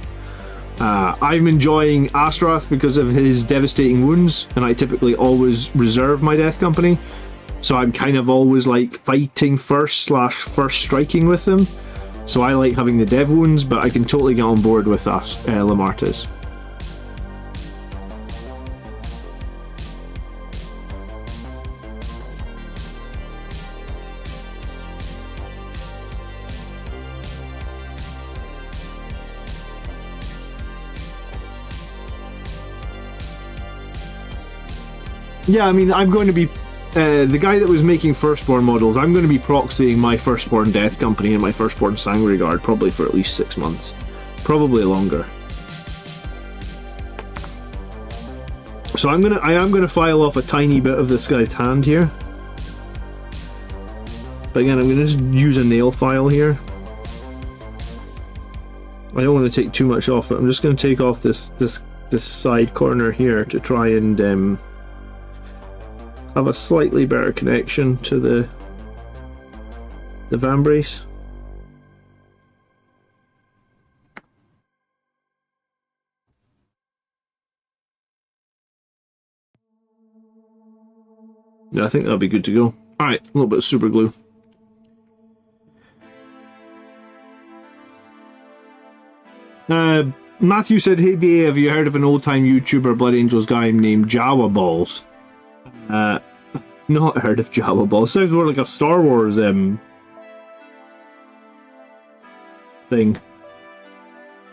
I'm enjoying Astaroth because of his devastating wounds, and I typically always reserve my Death Company. So I'm kind of always like fighting first / striking with them. So I like having the dev wounds, but I can totally get on board with us, Lamartas. Yeah, I mean, I'm going to be the guy that was making Firstborn models. I'm going to be proxying my Firstborn Death Company and my Firstborn Sangre Guard probably for at least 6 months, probably longer. So I am gonna file off a tiny bit of this guy's hand here. But again, I'm gonna just use a nail file here. I don't want to take too much off it. I'm just going to take off this side corner here to try and have a slightly better connection to the vambrace. Yeah, I think that'll be good to go. Alright, a little bit of super glue. Matthew said, "Hey BA, have you heard of an old-time YouTuber Blood Angels guy named Jawa Balls?" Not heard of Jawa Balls. Sounds more like a Star Wars thing.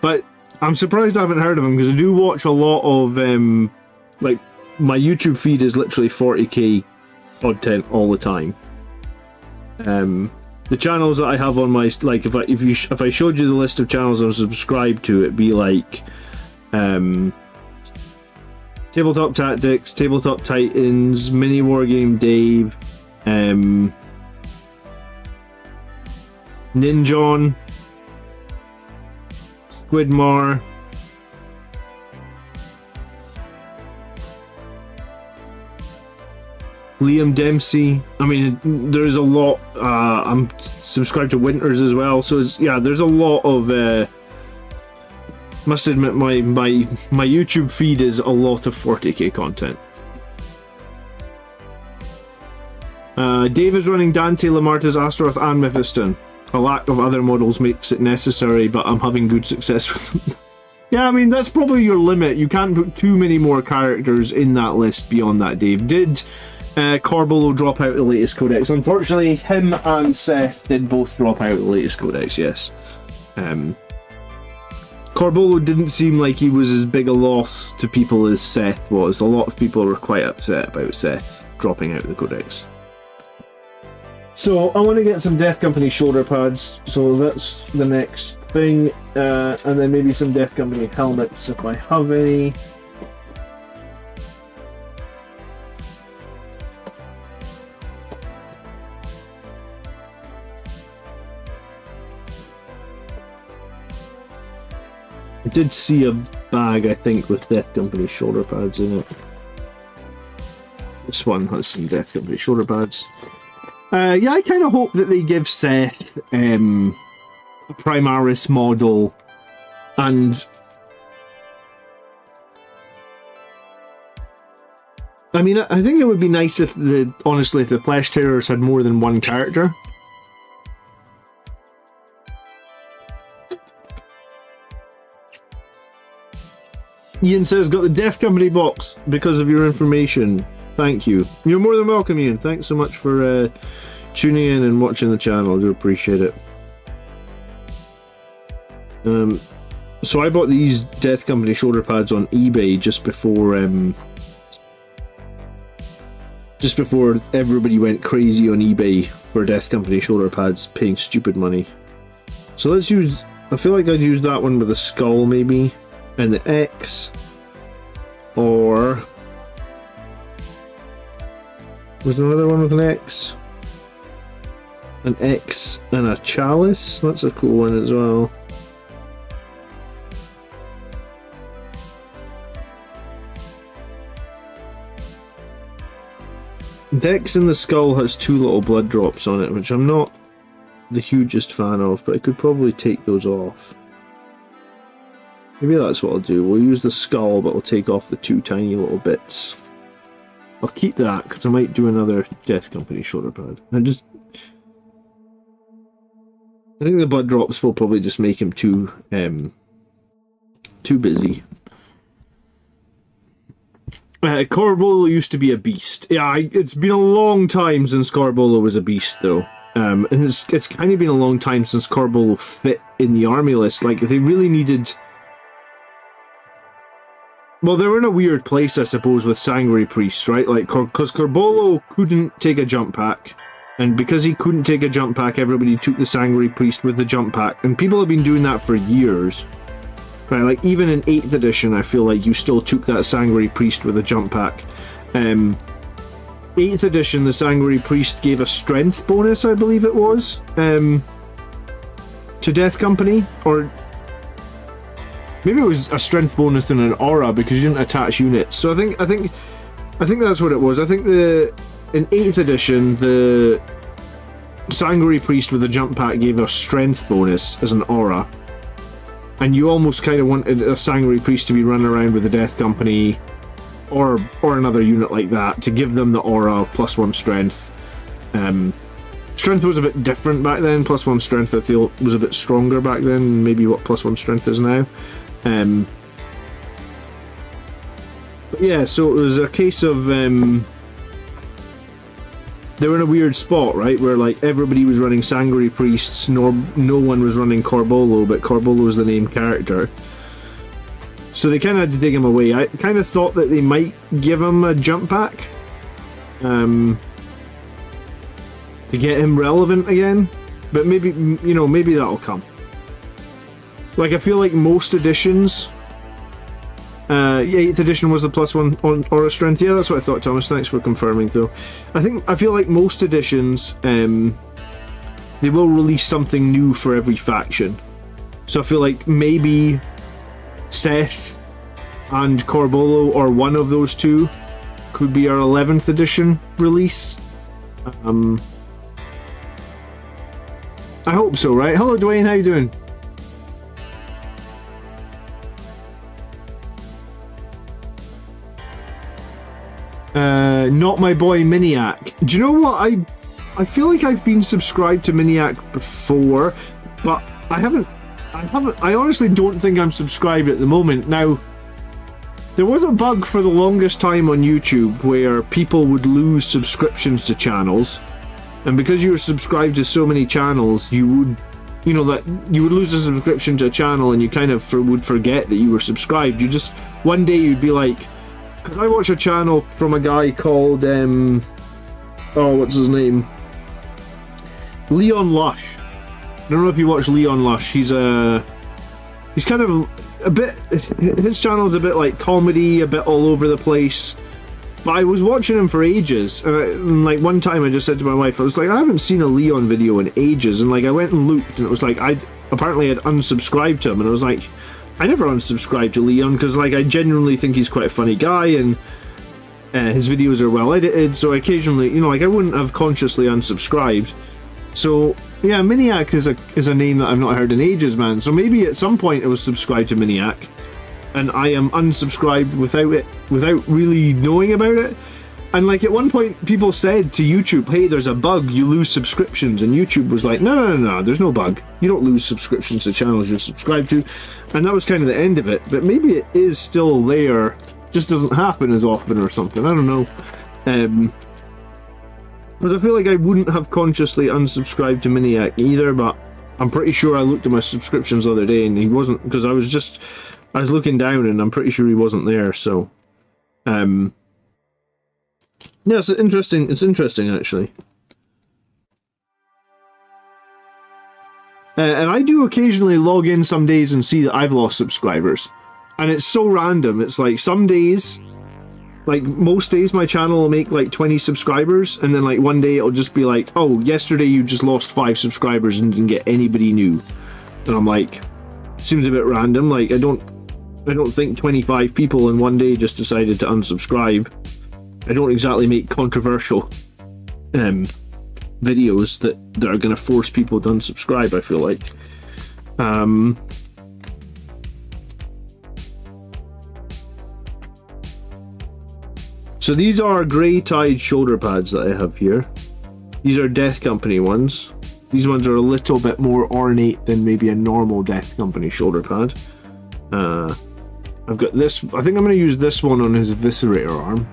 But I'm surprised I haven't heard of him, because I do watch a lot of like, my YouTube feed is literally 40k content all the time. The channels that I have on my, like, if I showed you the list of channels I'm subscribed to, it'd be like Tabletop Tactics, Tabletop Titans, Mini Wargame Dave, Ninjon, Squidmar, Liam Dempsey. I mean, there's a lot. I'm subscribed to Winters as well, so it's, yeah, there's a lot of must admit, my YouTube feed is a lot of 40k content. Dave is running Dante, Lamartas, Astaroth and Mephiston. a lack of other models makes it necessary, but I'm having good success with them. Yeah, I mean, that's probably your limit. You can't put too many more characters in that list beyond that, Dave. Did Corbolo drop out the latest codex? Unfortunately, him and Seth did both drop out the latest codex, yes. Corbolo didn't seem like he was as big a loss to people as Seth was. A lot of people were quite upset about Seth dropping out the codex. So I want to get some Death Company shoulder pads, so that's the next thing, and then maybe some Death Company helmets if I have any. I did see a bag, I think, with Death Company shoulder pads in it. This one has some Death Company shoulder pads. Yeah, I kind of hope that they give Seth a Primaris model, and I mean, I think it would be nice if honestly, if the Flesh Tearers had more than one character. Ian says, got the Death Company box because of your information. Thank you. You're more than welcome, Ian. Thanks so much for tuning in and watching the channel. I do appreciate it. So I bought these Death Company shoulder pads on eBay just before everybody went crazy on eBay for Death Company shoulder pads, paying stupid money. So let's use, I feel like I'd use that one with a skull maybe, and the X, or was there another one with an X? An X and a chalice? That's a cool one as well. The X in the skull has 2 little blood drops on it, which I'm not the hugest fan of, but I could probably take those off. Maybe that's what I'll do. We'll use the skull, but we'll take off the 2 tiny little bits. I'll keep that, because I might do another Death Company shoulder pad. I think the blood drops will probably just make him too busy. Corbolo used to be a beast. Yeah, it's been a long time since Corbolo was a beast, though. And it's kind of been a long time since Corbolo fit in the army list. Like, they really needed... Well, they were in a weird place, I suppose, with Sanguinary Priests, right? Like, because Corbolo couldn't take a jump pack, and because he couldn't take a jump pack, everybody took the Sanguinary Priest with the jump pack, and people have been doing that for years. Right, like, even in 8th edition, I feel like you still took that Sanguinary Priest with a jump pack. 8th edition, the Sanguinary Priest gave a strength bonus, I believe it was, to Death Company, or... Maybe it was a strength bonus and an aura because you didn't attach units. So I think that's what it was. I think in 8th edition the Sanguinary Priest with a jump pack gave a strength bonus as an aura, and you almost kind of wanted a Sanguinary Priest to be running around with the Death Company or another unit like that to give them the aura of +1 strength. Strength was a bit different back then. +1 strength I feel was a bit stronger back then, maybe what +1 strength is now. But yeah, so it was a case of they were in a weird spot, right, where like everybody was running Sanguinary Priests, no one was running Corbolo, but Corbolo was the named character. So they kind of had to dig him away. I kind of thought that they might give him a jump pack to get him relevant again, but maybe, you know, maybe that'll come. Like, I feel like most editions, 8th edition was the +1 on aura strength. Yeah, that's what I thought, Thomas. Thanks for confirming, though. I feel like most editions, they will release something new for every faction. So I feel like maybe Seth and Corbolo, or one of those two, could be our 11th edition release. I hope so, right? Hello, Dwayne. How you doing? Not my boy Miniac. Do you know what? I feel like I've been subscribed to Miniac before, but I honestly don't think I'm subscribed at the moment. Now, there was a bug for the longest time on YouTube where people would lose subscriptions to channels, and because you were subscribed to so many channels, you would lose a subscription to a channel and you kind of would forget that you were subscribed. You just, one day you'd be like, because I watch a channel from a guy called, what's his name? Leon Lush. I don't know if you watch Leon Lush. He's kind of a bit, his channel's a bit like comedy, a bit all over the place. But I was watching him for ages, and like one time I just said to my wife, I was like, I haven't seen a Leon video in ages, and like I went and looked, and it was like I apparently had unsubscribed to him, and I was like, I never unsubscribed to Leon, because like I genuinely think he's quite a funny guy, and his videos are well edited, so occasionally, you know, like I wouldn't have consciously unsubscribed. So yeah, Miniac is a name that I've not heard in ages, man. So maybe at some point I was subscribed to Miniac, and I am unsubscribed without really knowing about it. And like at one point people said to YouTube, hey, there's a bug, you lose subscriptions, and YouTube was like, no, there's no bug, you don't lose subscriptions to channels you're subscribed to. And that was kind of the end of it. But maybe it is still there, just doesn't happen as often or something, I don't know. Because I feel like I wouldn't have consciously unsubscribed to Miniac either, but I'm pretty sure I looked at my subscriptions the other day and he wasn't, because I was looking down and I'm pretty sure he wasn't there. So yeah, it's interesting actually. And I do occasionally log in some days and see that I've lost subscribers, and it's so random. It's like some days, like most days my channel will make like 20 subscribers, and then like one day it'll just be like, oh, yesterday you just lost 5 subscribers and didn't get anybody new. And I'm like, seems a bit random. Like I don't think 25 people in one day just decided to unsubscribe. I don't exactly make controversial videos that are going to force people to unsubscribe, I feel like. So these are Greytide shoulder pads that I have here. These are Death Company ones. These ones are a little bit more ornate than maybe a normal Death Company shoulder pad. I've got this, I think I'm going to use this one on his eviscerator arm.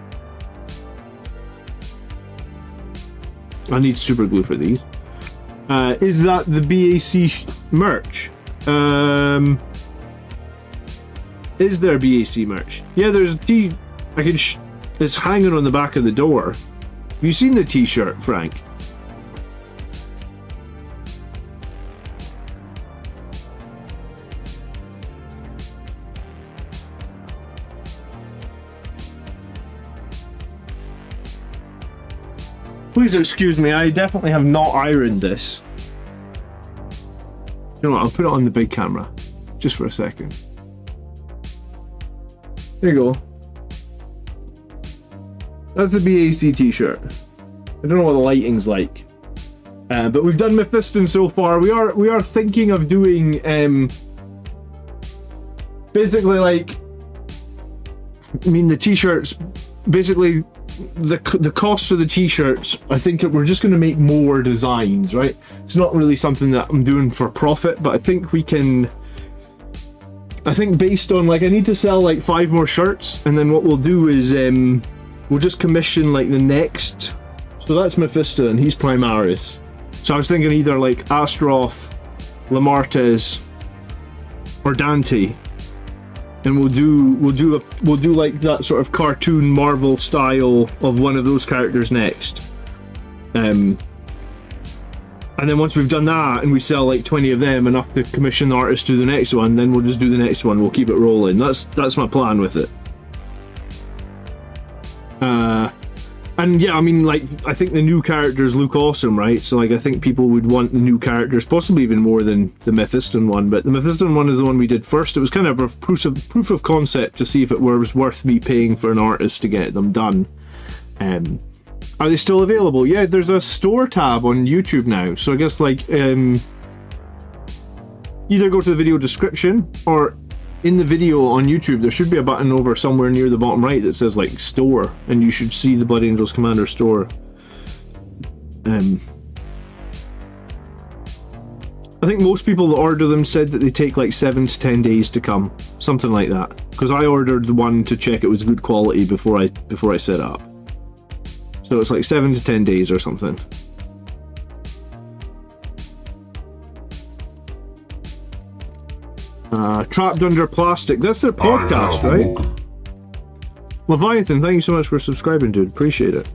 I need super glue for these. Is that the BAC merch? Is there BAC merch? Yeah, there's a T. It's hanging on the back of the door. Have you seen the t-shirt, Frank? Please excuse me, I definitely have not ironed this. You know what, I'll put it on the big camera, just for a second. There you go. That's the BAC t-shirt. I don't know what the lighting's like. But we've done Mephiston so far. We are thinking of doing basically like, I mean the t-shirts, basically the cost of the t-shirts, I think we're just going to make more designs, right? It's not really something that I'm doing for profit, but I think we can, I think based on like, I need to sell like 5 more shirts, and then what we'll do is we'll just commission like the next, so that's Mephisto and he's Primaris. So I was thinking either like Astroth, Lamartes, or Dante, and we'll do like that sort of cartoon Marvel style of one of those characters next. And then once we've done that and we sell like 20 of them, enough to commission the artist to do the next one, then we'll just do the next one. We'll keep it rolling. That's my plan with it. And yeah, I mean, like, I think the new characters look awesome, right? So like, I think people would want the new characters, possibly even more than the Mephiston one. But the Mephiston one is the one we did first. It was kind of a proof of concept to see if it was worth me paying for an artist to get them done. Are they still available? Yeah, there's a store tab on YouTube now. So I guess like, either go to the video description, or in the video on YouTube, there should be a button over somewhere near the bottom right that says like store, and you should see the Blood Angels Commander store. I think most people that order them said that they take like 7 to 10 days to come, something like that. Because I ordered the one to check it was good quality before I set up. So it's like 7 to 10 days or something. Trapped Under Plastic. That's their podcast, right? Leviathan, thank you so much for subscribing, dude. Appreciate it.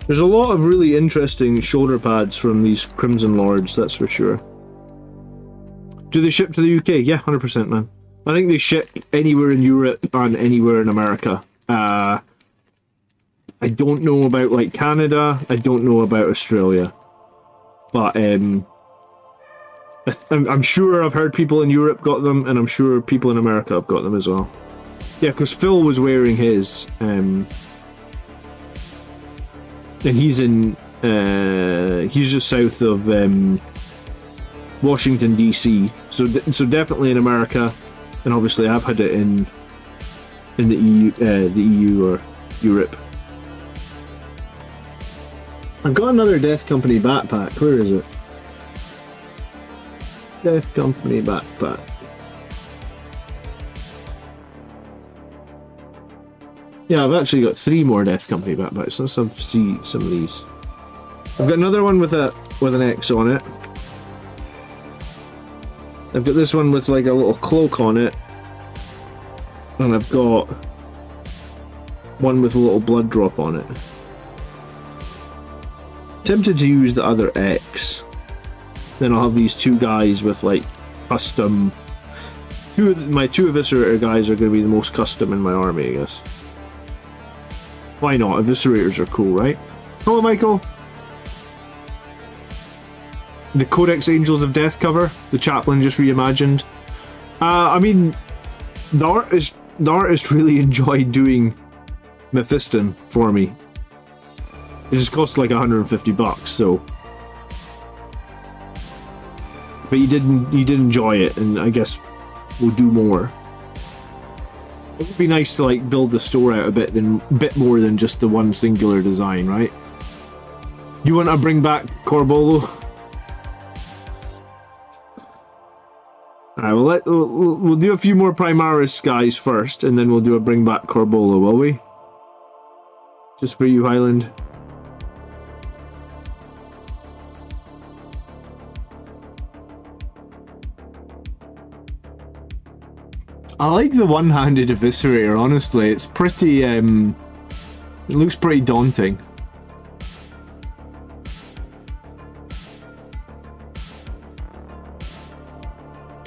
There's a lot of really interesting shoulder pads from these Crimson Lords, that's for sure. Do they ship to the UK? Yeah, 100%, man. I think they ship anywhere in Europe and anywhere in America. I don't know about like Canada. I don't know about Australia. But I'm sure I've heard people in Europe got them, and I'm sure people in America have got them as well. Yeah, because Phil was wearing his. And he's in, he's just south of Washington DC, so definitely in America, and obviously I've had it in the EU or Europe. I've got another Death Company backpack. Where is it? Death Company backpack. Yeah, I've actually got 3 more Death Company backpacks. Let's see some of these. I've got another one with an X on it. I've got this one with like a little cloak on it. And I've got one with a little blood drop on it. Tempted to use the other X. Then I'll have these 2 guys with like custom... My 2 eviscerator guys are going to be the most custom in my army, I guess. Why not? Eviscerators are cool, right? Hello, Michael! The Codex Angels of Death cover, the Chaplain just reimagined. I mean, the artist really enjoyed doing Mephiston for me. It just cost like $150, so. But he did enjoy it, and I guess we'll do more. It would be nice to like build the store out a bit more than just the one singular design, right? You want to bring back Corbolo? Alright, we'll do a few more Primaris guys first, and then we'll do a bring back Corbolo, will we? Just for you, Highland. I like the one-handed eviscerator, honestly. It's pretty, it looks pretty daunting.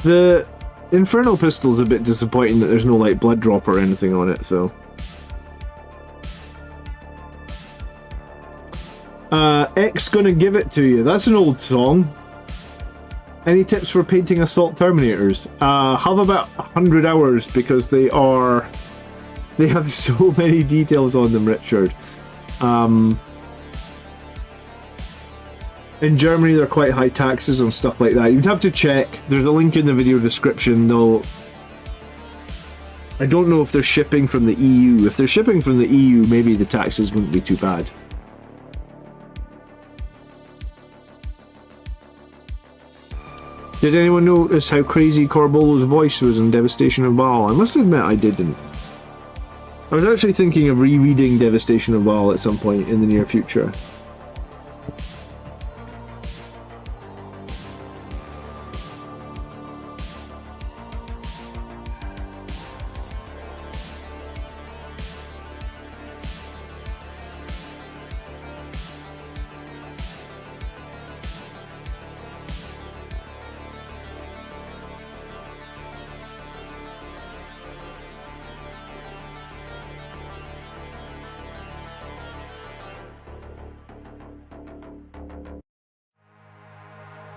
The Infernal Pistol's a bit disappointing that there's no, like, blood drop or anything on it, so... X gonna give it to you. That's an old song. Any tips for painting assault Terminators? Have about 100 hours because they have so many details on them, Richard. In Germany, they're quite high taxes on stuff like that. You'd have to check. There's a link in the video description, though. I don't know if they're shipping from the EU. If they're shipping from the EU, maybe the taxes wouldn't be too bad. Did anyone notice how crazy Corbolo's voice was in Devastation of Baal? I must admit I didn't. I was actually thinking of rereading Devastation of Baal at some point in the near future.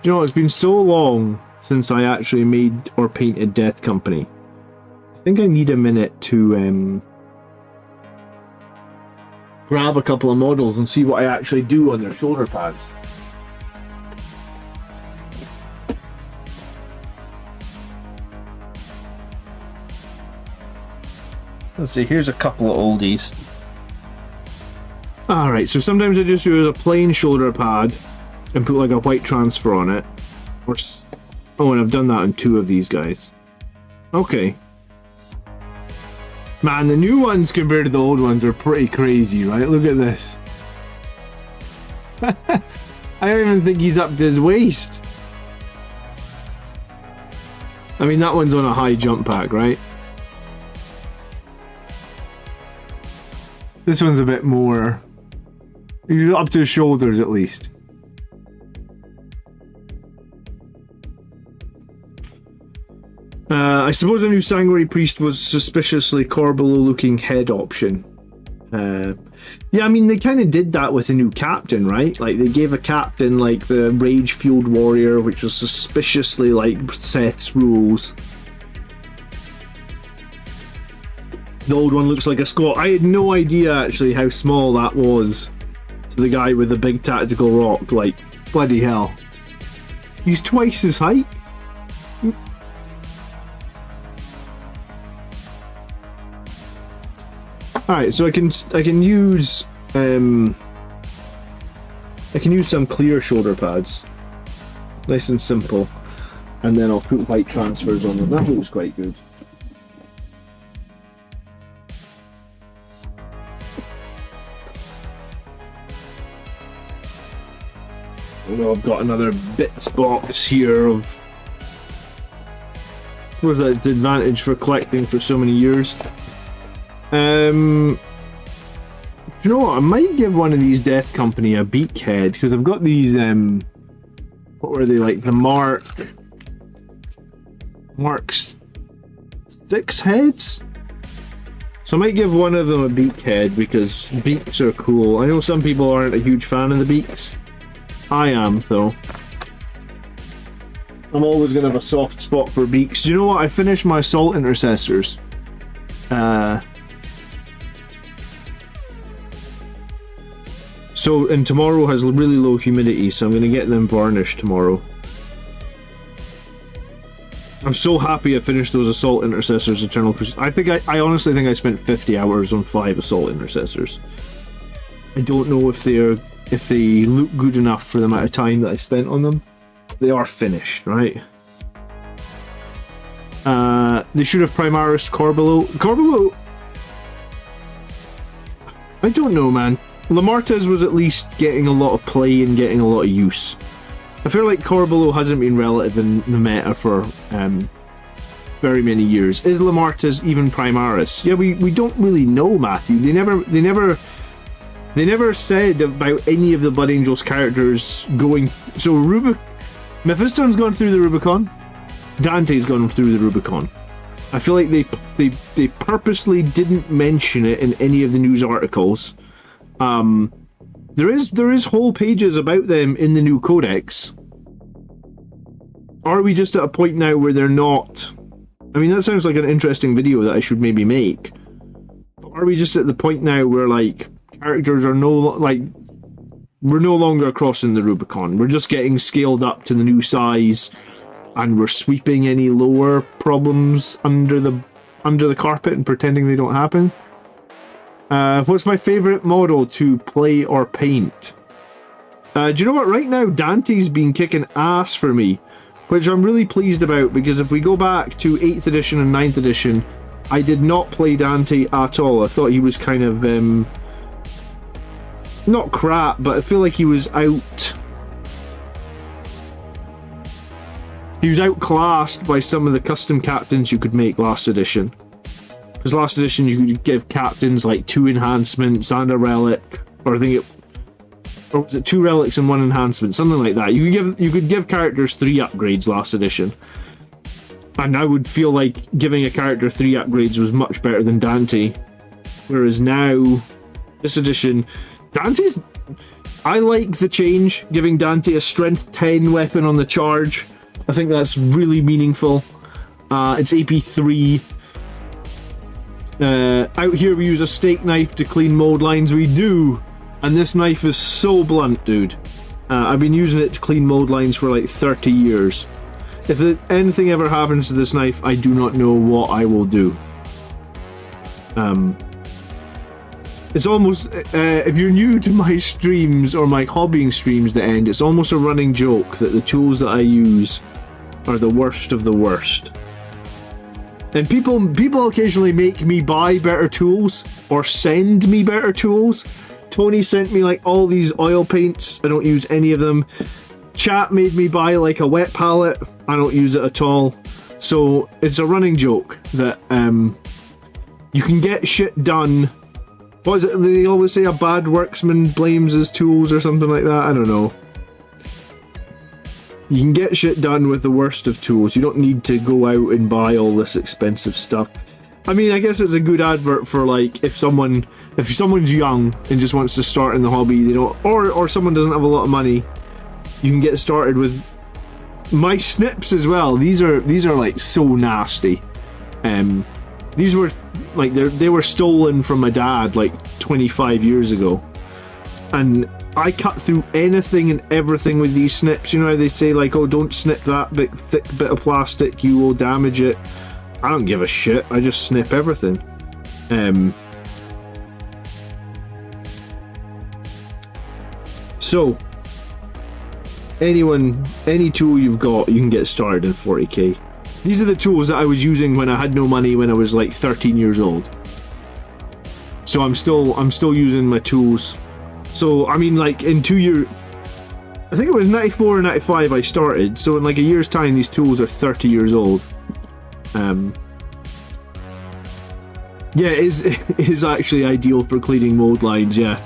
Do you know, it's been so long since I actually made or painted Death Company. I think I need a minute to grab a couple of models and see what I actually do on their shoulder pads. Let's see, here's a couple of oldies. Alright, so sometimes I just use a plain shoulder pad and put like a white transfer on it. Oh, and I've done that on 2 of these guys. Okay. Man, the new ones compared to the old ones are pretty crazy, right? Look at this. I don't even think he's up to his waist. I mean, that one's on a high jump pack, right? This one's a bit more... He's up to his shoulders, at least. I suppose a new Sanguinary Priest was suspiciously Corbulo-looking head option. Yeah, I mean, they kind of did that with the new captain, right? Like, they gave a captain, like, the Rage-Fueled Warrior, which was suspiciously like Seth's rules. The old one looks like a squat. I had no idea, actually, how small that was to the guy with the big tactical rock. Like, bloody hell. He's twice his height? Alright, so I can use some clear shoulder pads. Nice and simple. And then I'll put white transfers on them. That looks quite good. I know I've got another bits box here of... I suppose that's the advantage for collecting for so many years. Do you know what? I might give one of these Death Company a beak head, because I've got these, what were they, like the Mark 6 heads? So I might give one of them a beak head, because beaks are cool. I know some people aren't a huge fan of the beaks. I am, though. I'm always going to have a soft spot for beaks. Do you know what? I finished my Assault Intercessors. So, and tomorrow has really low humidity, so I'm going to get them varnished tomorrow. I'm so happy I finished those Assault Intercessors Eternal Crusade. I honestly think I spent 50 hours on 5 Assault Intercessors. I don't know if they look good enough for the amount of time that I spent on them. They are finished, right? They should have Primaris Corbulo. Corbulo... I don't know, man. Lamartez was at least getting a lot of play and getting a lot of use. I feel like Corbulo hasn't been relative in the meta for very many years. Is Lamartez even Primaris? Yeah, we don't really know, Matthew. They never said about any of the Blood Angels characters going... So Mephiston's gone through the Rubicon. Dante's gone through the Rubicon. I feel like they purposely didn't mention it in any of the news articles. There is whole pages about them in the new codex. Are we just at a point now where they're not... I mean, that sounds like an interesting video that I should maybe make. But are we just at the point now where, like, characters are we're no longer crossing the Rubicon. We're just getting scaled up to the new size, and we're sweeping any lower problems under the carpet and pretending they don't happen? What's my favourite model to play or paint? Do you know what? Right now, Dante's been kicking ass for me, which I'm really pleased about, because if we go back to 8th edition and 9th edition, I did not play Dante at all. I thought he was kind of, not crap, but I feel like he was outclassed by some of the custom captains you could make last edition. Because last edition you could give captains like 2 enhancements and a relic, or I think or was it 2 relics and 1 enhancement, something like that. You could give characters 3 upgrades last edition, and I would feel like giving a character 3 upgrades was much better than Dante. Whereas now, this edition, I like the change, giving Dante a strength 10 weapon on the charge. I think that's really meaningful. It's AP 3. Out here we use a steak knife to clean mold lines. We do, and this knife is so blunt, dude. I've been using it to clean mold lines for like 30 years. If anything ever happens to this knife, I do not know what I will do. It's almost, if you're new to my streams or my hobbying streams that end, it's almost a running joke that the tools that I use are the worst of the worst. And people occasionally make me buy better tools or send me better tools. Tony sent me like all these oil paints. I don't use any of them. Chat made me buy like a wet palette. I don't use it at all. So it's a running joke that you can get shit done. What is it? They always say a bad worksman blames his tools or something like that. I don't know. You can get shit done with the worst of tools. You don't need to go out and buy all this expensive stuff. I mean, I guess it's a good advert for like if someone's young and just wants to start in the hobby, they don't, or someone doesn't have a lot of money, you can get started with my snips as well. These are like so nasty. These were like they were stolen from my dad like 25 years ago, and I cut through anything and everything with these snips. You know how they say like, oh, don't snip that big thick bit of plastic, you will damage it. I don't give a shit, I just snip everything. So any tool you've got, you can get started in 40k. These are the tools that I was using when I had no money when I was like 13 years old. So I'm still using my tools. So I mean, like in 2 years, I think it was 94 or 95 I started. So in like a year's time, these tools are 30 years old. Yeah, it is actually ideal for cleaning mold lines. Yeah.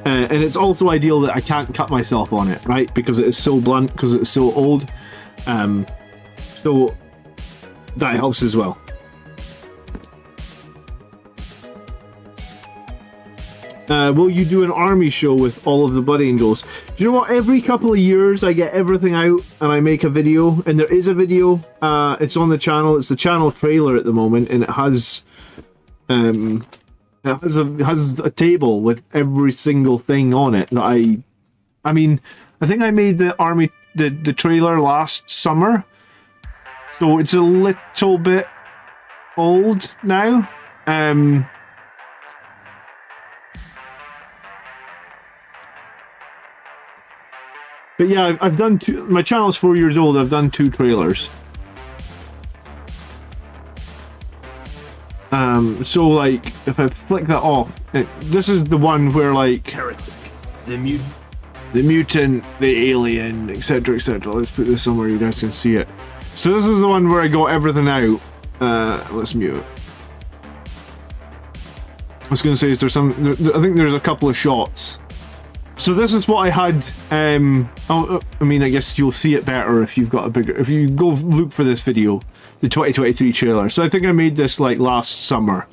And it's also ideal that I can't cut myself on it, right? Because it is so blunt, because it's so old. So that helps as well. Will you do an army show with all of the Blood Angels? Do you know what? Every couple of years I get everything out and I make a video, and there is a video. It's on the channel. It's the channel trailer at the moment, and it has a table with every single thing on it that I mean, I think I made the army the trailer last summer, so it's a little bit old now. But yeah, I've done two. My channel's 4 years old. I've done 2 trailers. So like, if I flick that off, this is the one where like heretic, the mutant, the alien, etc., etc. Let's put this somewhere you guys can see it. So this is the one where I got everything out. Let's mute it. I was gonna say, is there some? I think there's a couple of shots. So this is what I had. I mean, I guess you'll see it better if you've got a bigger. If you go look for this video, the 2023 trailer. So I think I made this like last summer.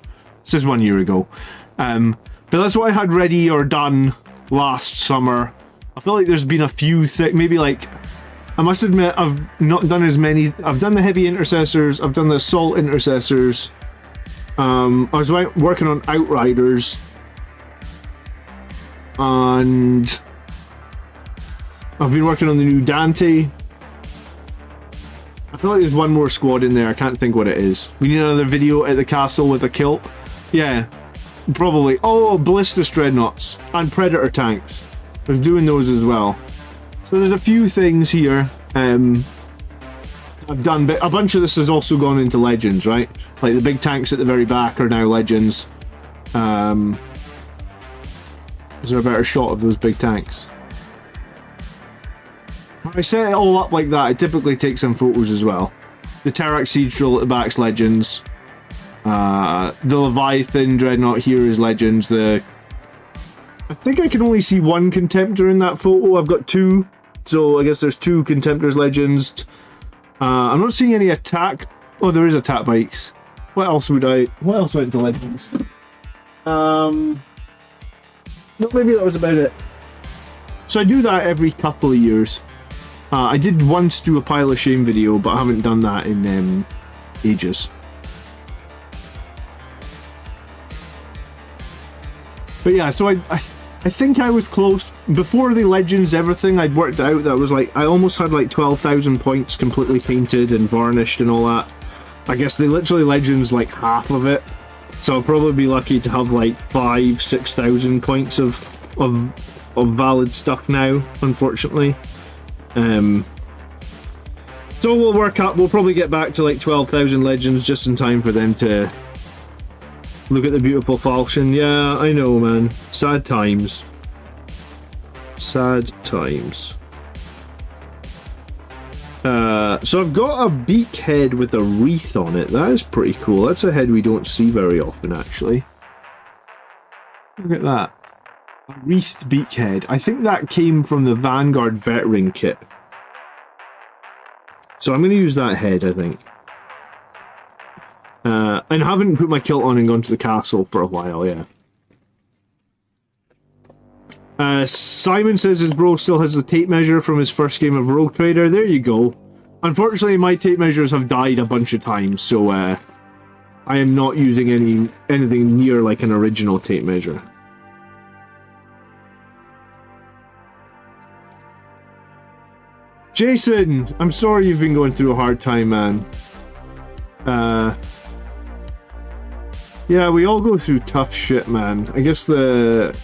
This is 1 year ago. But that's what I had ready or done last summer. I feel like there's been a few things. Maybe like, I must admit, I've not done as many. I've done the heavy intercessors. I've done the assault intercessors. I was working on outriders. And I've been working on the new Dante. I feel like there's one more squad in there. I can't think what it is. We need another video at the castle with a kilt. Yeah, probably. Oh, ballistic dreadnoughts and predator tanks. I was doing those as well. So there's a few things here. I've done, but a bunch of this has also gone into legends, right? Like the big tanks at the very back are now legends. Is there a better shot of those big tanks? When I set it all up like that, I typically take some photos as well. The Terrax Siege Drill at the back's legends. The Leviathan Dreadnought here is legends. I think I can only see one Contemptor in that photo. I've got 2, so I guess there's 2 Contemptors legends. I'm not seeing any attack. Oh, there is attack bikes. What else went to legends? No, maybe that was about it. So I do that every couple of years. I did once do a Pile of Shame video, but I haven't done that in ages. But yeah, so I think I was close. Before the legends, everything I'd worked out that was like, I almost had like 12,000 points completely painted and varnished and all that. I guess they literally legends like half of it. So I'll probably be lucky to have like 5,000-6,000 points of valid stuff now, unfortunately. So we'll work up. We'll probably get back to like 12,000 legends just in time for them to look at the beautiful falchion. Yeah, I know, man. Sad times. Sad times. So I've got a beak head with a wreath on it. That is pretty cool. That's a head we don't see very often, actually. Look at that. A wreathed beak head. I think that came from the Vanguard Veteran kit. So I'm going to use that head, I think. And I haven't put my kilt on and gone to the castle for a while, yeah. Simon says his bro still has the tape measure from his first game of Rogue Trader. There you go. Unfortunately, my tape measures have died a bunch of times, so I am not using anything near like an original tape measure. Jason, I'm sorry you've been going through a hard time, man. Yeah, we all go through tough shit, man. I guess the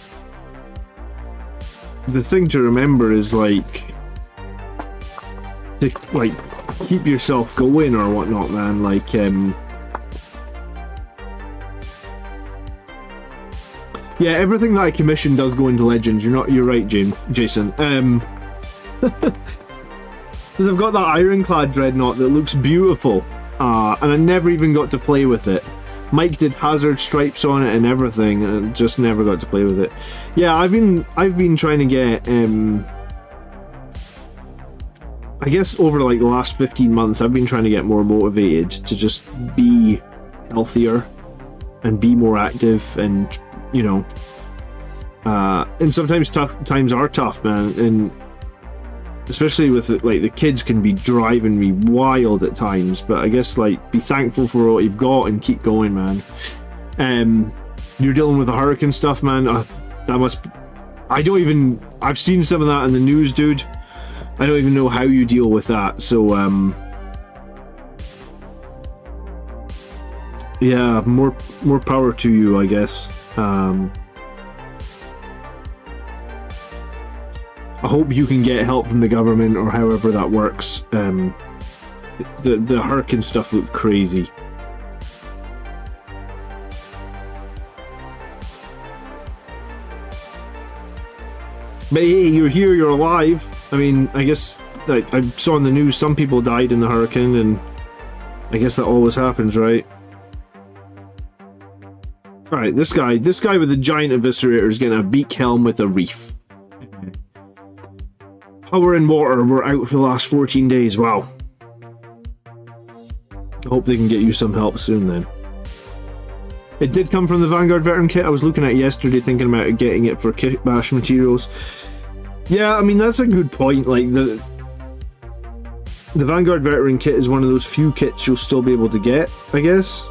thing to remember is like to keep yourself going or whatnot, man. Like yeah, everything that I commission does go into Legends. You're right, Jason. Because I've got that ironclad dreadnought that looks beautiful, and I never even got to play with it. Mike did hazard stripes on it and everything, and just never got to play with it. Yeah, I've been trying to get I guess over like the last 15 months I've been trying to get more motivated to just be healthier and be more active, and you know, and sometimes times are tough, man, and especially with it, like the kids can be driving me wild at times, but I guess like be thankful for what you've got and keep going, man. You're dealing with the hurricane stuff, man. That must, I've seen some of that in the news, dude. I don't even know how you deal with that, so yeah, more power to you, I guess. I hope you can get help from the government or however that works. The hurricane stuff looked crazy. But hey, you're here, you're alive. I mean, I guess like I saw in the news some people died in the hurricane, and I guess that always happens, right? Alright, this guy with the giant eviscerator is getting a beak helm with a reef. Power and water were out for the last 14 days. Wow. I hope they can get you some help soon then. It did come from the Vanguard Veteran kit. I was looking at it yesterday thinking about getting it for Kitbash materials. Yeah, I mean, that's a good point. Like, the Vanguard Veteran kit is one of those few kits you'll still be able to get, I guess.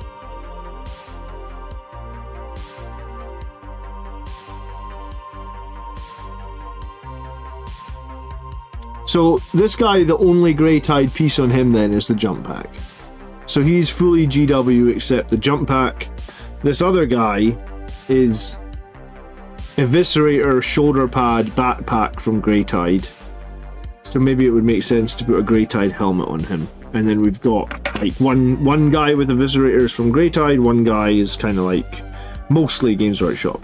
So this guy, the only Greytide piece on him then is the jump pack. So he's fully GW except the jump pack. This other guy is Eviscerator shoulder pad backpack from Greytide. So maybe it would make sense to put a Greytide helmet on him. And then we've got like one guy with Eviscerators from Greytide, one guy is kind of like mostly Games Workshop.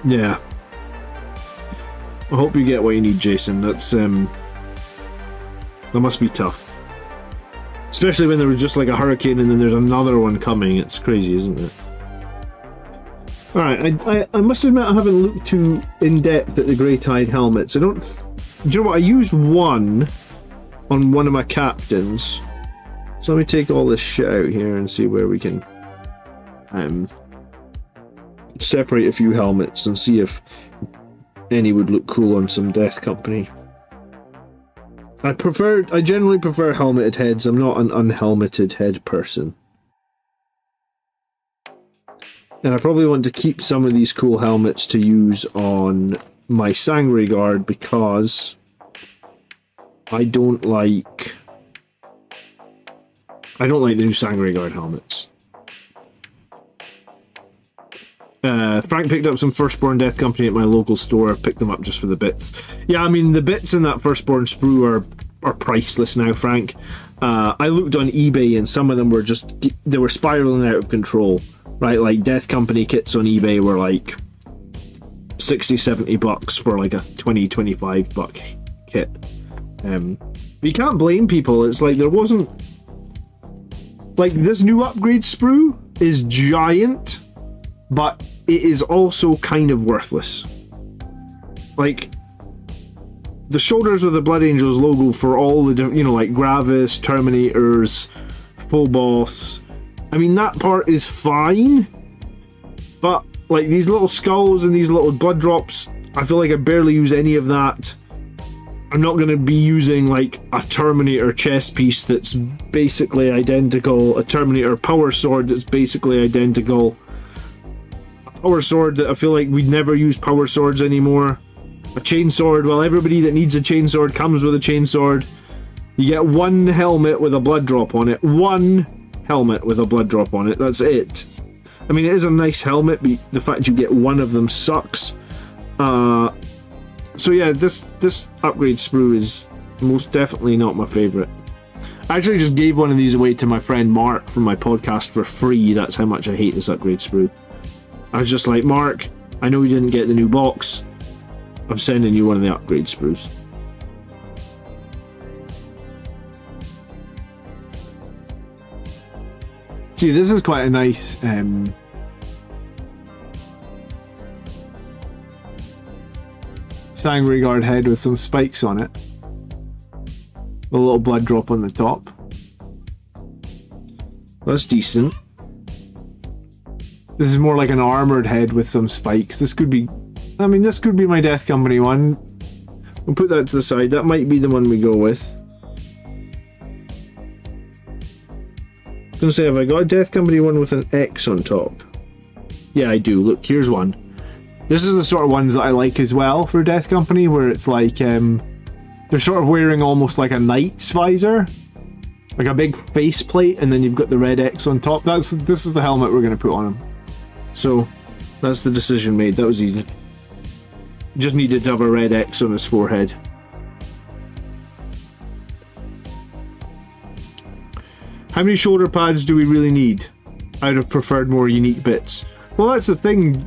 Yeah. I hope you get what you need, Jason. That's that must be tough. Especially when there was just like a hurricane and then there's another one coming. It's crazy, isn't it? Alright, I must admit I haven't looked too in-depth at the Greytide helmets. Do you know what? I used one on one of my captains. So let me take all this shit out here and see where we can separate a few helmets and see if any would look cool on some Death Company. I generally prefer helmeted heads. I'm not an unhelmeted head person. And I probably want to keep some of these cool helmets to use on my Sangre Guard because I don't like I don't like the new Sangre Guard helmets. Frank picked up some Firstborn Death Company at my local store. Picked them up just for the bits. Yeah, I mean, the bits in that Firstborn sprue are priceless now, Frank. I looked on eBay and some of them were just, they were spiraling out of control, right? Like Death Company kits on eBay were like 60-70 bucks for like a 20-25 buck kit. You can't blame people. It's like there wasn't, like, this new upgrade sprue is giant, but it is also kind of worthless. Like, the shoulders with the Blood Angels logo for all the, you know, like Gravis, Terminators, Full Boss. I mean, that part is fine, but like these little skulls and these little blood drops, I feel like I barely use any of that. I'm not going to be using like a Terminator chest piece that's basically identical, a Terminator power sword that's basically identical, a power sword that I feel like we'd never use power swords anymore. A chainsword, well, everybody that needs a chainsword comes with a chainsword. You get one helmet with a blood drop on it. One helmet with a blood drop on it. That's it. I mean, it is a nice helmet, but the fact you get one of them sucks. So yeah, this upgrade sprue is most definitely not my favourite. I actually just gave one of these away to my friend Mark from my podcast for free. That's how much I hate this upgrade sprue. I was just like, Mark, I know you didn't get the new box. I'm sending you one of the upgrade sprues. See, this is quite a nice Sangre Guard head with some spikes on it. A little blood drop on the top. That's decent. This is more like an armoured head with some spikes. This could be, I mean, this could be my Death Company one. We'll put that to the side. That might be the one we go with. I was gonna say, have I got a Death Company one with an X on top? Yeah, I do. Look, here's one. This is the sort of ones that I like as well for Death Company, where it's like, they're sort of wearing almost like a knight's visor. Like a big face plate, and then you've got the red X on top. This is the helmet we're gonna put on him. So, that's the decision made. That was easy. Just needed to have a red X on his forehead. How many shoulder pads do we really need? I'd have preferred more unique bits. Well, that's the thing.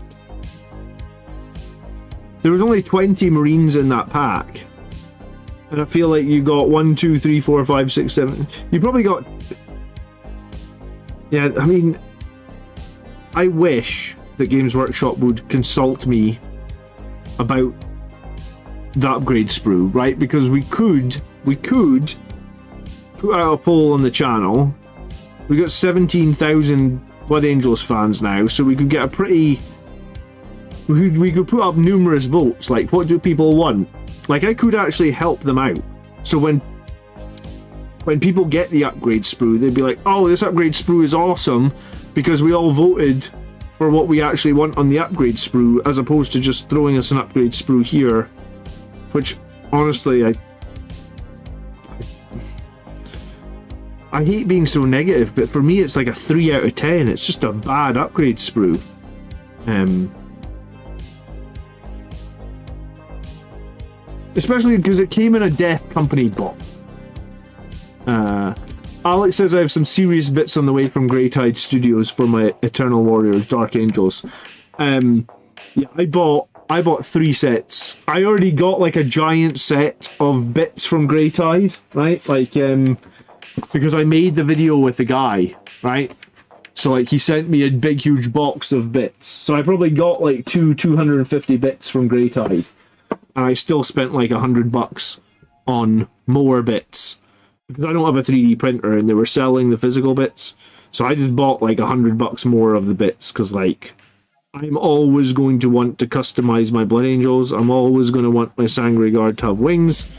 There was only 20 Marines in that pack. And I feel like you got 1, 2, 3, 4, 5, 6, 7. You probably got... Yeah, I mean... I wish that Games Workshop would consult me about the upgrade sprue, right? Because we could put out a poll on the channel. We got 17,000 Blood Angels fans now, so we could get a pretty... We could put up numerous votes, like what do people want? Like, I could actually help them out. So when people get the upgrade sprue, they'd be like, oh, this upgrade sprue is awesome because we all voted for what we actually want on the upgrade sprue, as opposed to just throwing us an upgrade sprue here, which honestly I hate being so negative, but for me it's like a 3 out of 10. It's just a bad upgrade sprue. Especially because it came in a Death Company box. Alex says I have some serious bits on the way from Greytide Studios for my Eternal Warriors Dark Angels. Yeah, I bought 3 sets. I already got like a giant set of bits from Greytide, right? Like, because I made the video with the guy, right? So like he sent me a big huge box of bits. So I probably got like 250 bits from Greytide. And I still spent like $100 on more bits. Because I don't have a 3D printer and they were selling the physical bits. So I just bought like $100 more of the bits. Because like, I'm always going to want to customize my Blood Angels. I'm always going to want my Sangre Guard to have wings.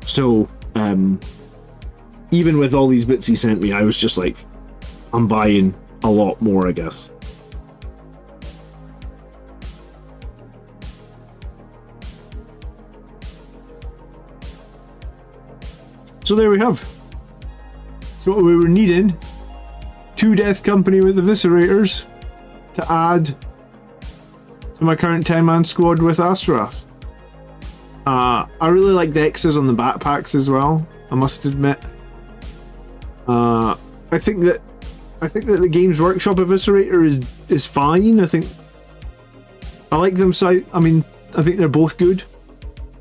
So, even with all these bits he sent me, I was just like, I'm buying a lot more, I guess. So there we have. That's what we were needing. 2 Death Company with eviscerators to add to my current 10-man squad with Astaroth. I really like the X's on the backpacks as well, I must admit. I think that the Games Workshop eviscerator is fine. I like them I think they're both good.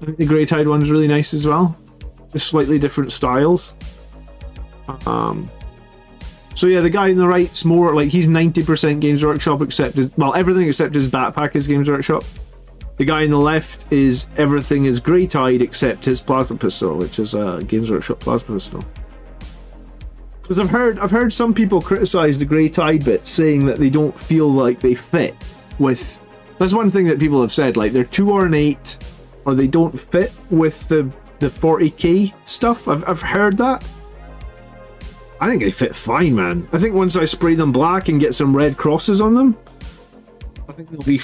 I think the Greytide one's really nice as well. Just slightly different styles. So yeah, the guy on the right's more like he's 90% Games Workshop except everything except his backpack is Games Workshop. The guy on the left is everything is Greytide except his plasma pistol, which is a Games Workshop plasma pistol. Because I've heard some people criticize the Greytide bit, saying that they don't feel like they fit with. That's one thing that people have said, like they're too ornate, or they don't fit with the 40k stuff. I've heard that. I think they fit fine, man. I think once I spray them black and get some red crosses on them, I think they'll be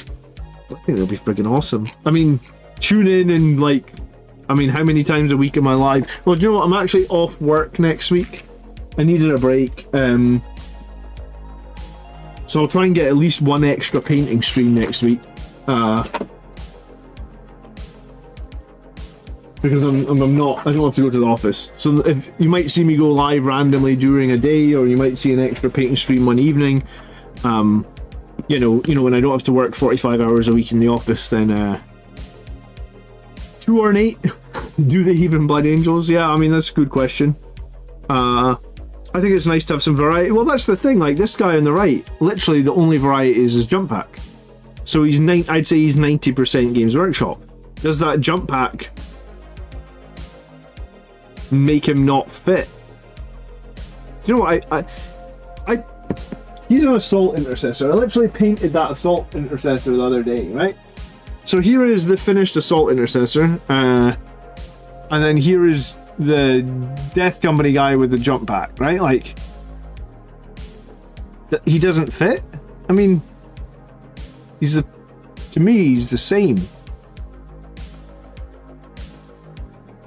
friggin' awesome. I mean, tune in and how many times a week am I live? Well, do you know what? I'm actually off work next week. I needed a break. So I'll try and get at least one extra painting stream next week. Because I don't have to go to the office. So if you might see me go live randomly during a day, or you might see an extra painting stream one evening. When I don't have to work 45 hours a week in the office, then too ornate. Do they even Blood Angels? Yeah, I mean that's a good question. I think it's nice to have some variety. Well, that's the thing. Like this guy on the right, literally the only variety is his jump pack. So I'd say he's 90% Games Workshop. Does that jump pack make him not fit? You know what? He's an assault intercessor. I literally painted that assault intercessor the other day, right? So here is the finished assault intercessor, and then here is the Death Company guy with the jump pack, right? Like, he doesn't fit. I mean, to me, he's the same.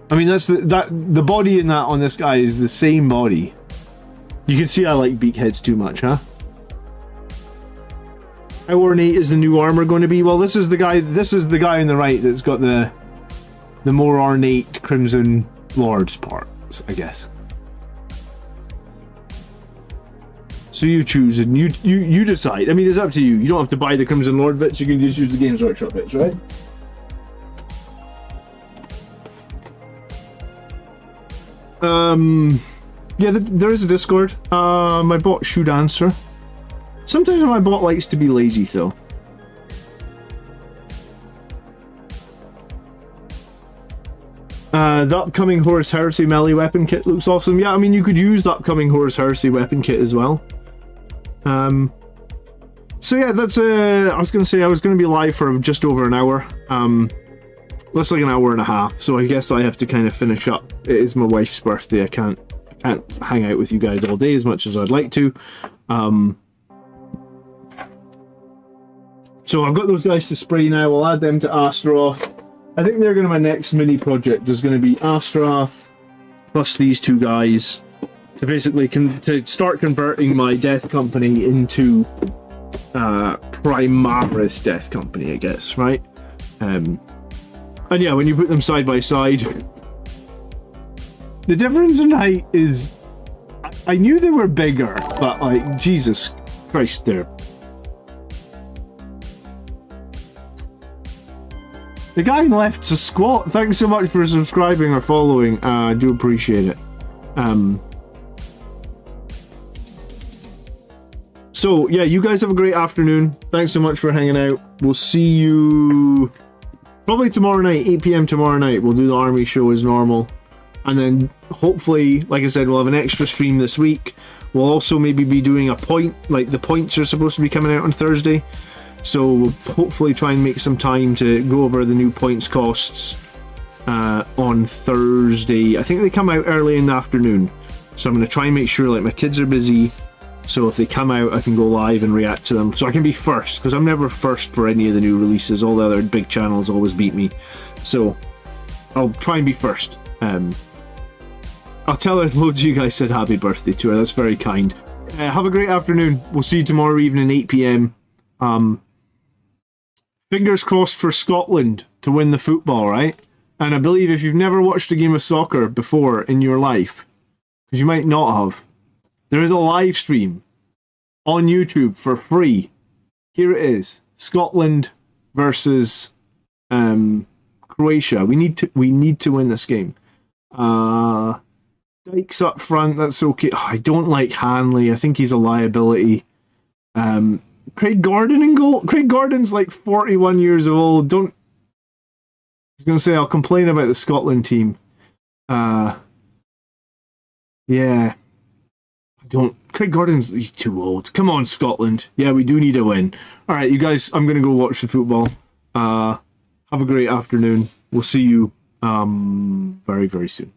I mean, the body in that on this guy is the same body. You can see I like beakheads too much, huh? How ornate is the new armor going to be? Well, this is the guy on the right that's got the more ornate Crimson Lords parts, I guess. So you choose and you decide. I mean, it's up to you. You don't have to buy the Crimson Lord bits. You can just use the Games Workshop bits, right? Yeah, there is a Discord. My bot should answer. Sometimes my bot likes to be lazy, though. The upcoming Horus Heresy melee weapon kit looks awesome. Yeah, I mean, you could use the upcoming Horus Heresy weapon kit as well. So yeah, that's I was gonna be live for just over an hour. Less like an hour and a half. So I guess I have to kind of finish up. It is my wife's birthday. I can't hang out with you guys all day as much as I'd like to. So I've got those guys to spray now. I'll add them to Astaroth. I think they're going to be my next mini project. There's going to be Astaroth plus these two guys to basically to start converting my Death Company into primaris Death Company, I guess, right? And yeah, when you put them side by side, the difference in height is, I knew they were bigger, but like, Jesus Christ, they're... The guy on the left's a squat. Thanks so much for subscribing or following. I do appreciate it. So yeah, you guys have a great afternoon. Thanks so much for hanging out. We'll see you probably tomorrow night, 8 PM tomorrow night. We'll do the army show as normal. And then hopefully, like I said, we'll have an extra stream this week. We'll also maybe be doing a point, like the points are supposed to be coming out on Thursday. So we'll hopefully try and make some time to go over the new points costs on Thursday. I think they come out early in the afternoon. So I'm going to try and make sure, like, my kids are busy. So if they come out, I can go live and react to them. So I can be first, because I'm never first for any of the new releases. All the other big channels always beat me. So I'll try and be first. I'll tell her loads of you guys said happy birthday to her. That's very kind. Have a great afternoon. We'll see you tomorrow evening, 8 p.m. Fingers crossed for Scotland to win the football, right? And I believe if you've never watched a game of soccer before in your life, because you might not have, there is a live stream on YouTube for free. Here it is: Scotland versus Croatia. We need to win this game. Dykes up front. That's okay. Oh, I don't like Hanley. I think he's a liability. Craig Gordon in goal. Craig Gordon's like 41 years old. I was going to say I'll complain about the Scotland team. Yeah. Craig Gordon's, he's too old. Come on, Scotland. Yeah, we do need a win. All right, you guys, I'm going to go watch the football. Have a great afternoon. We'll see you very, very soon.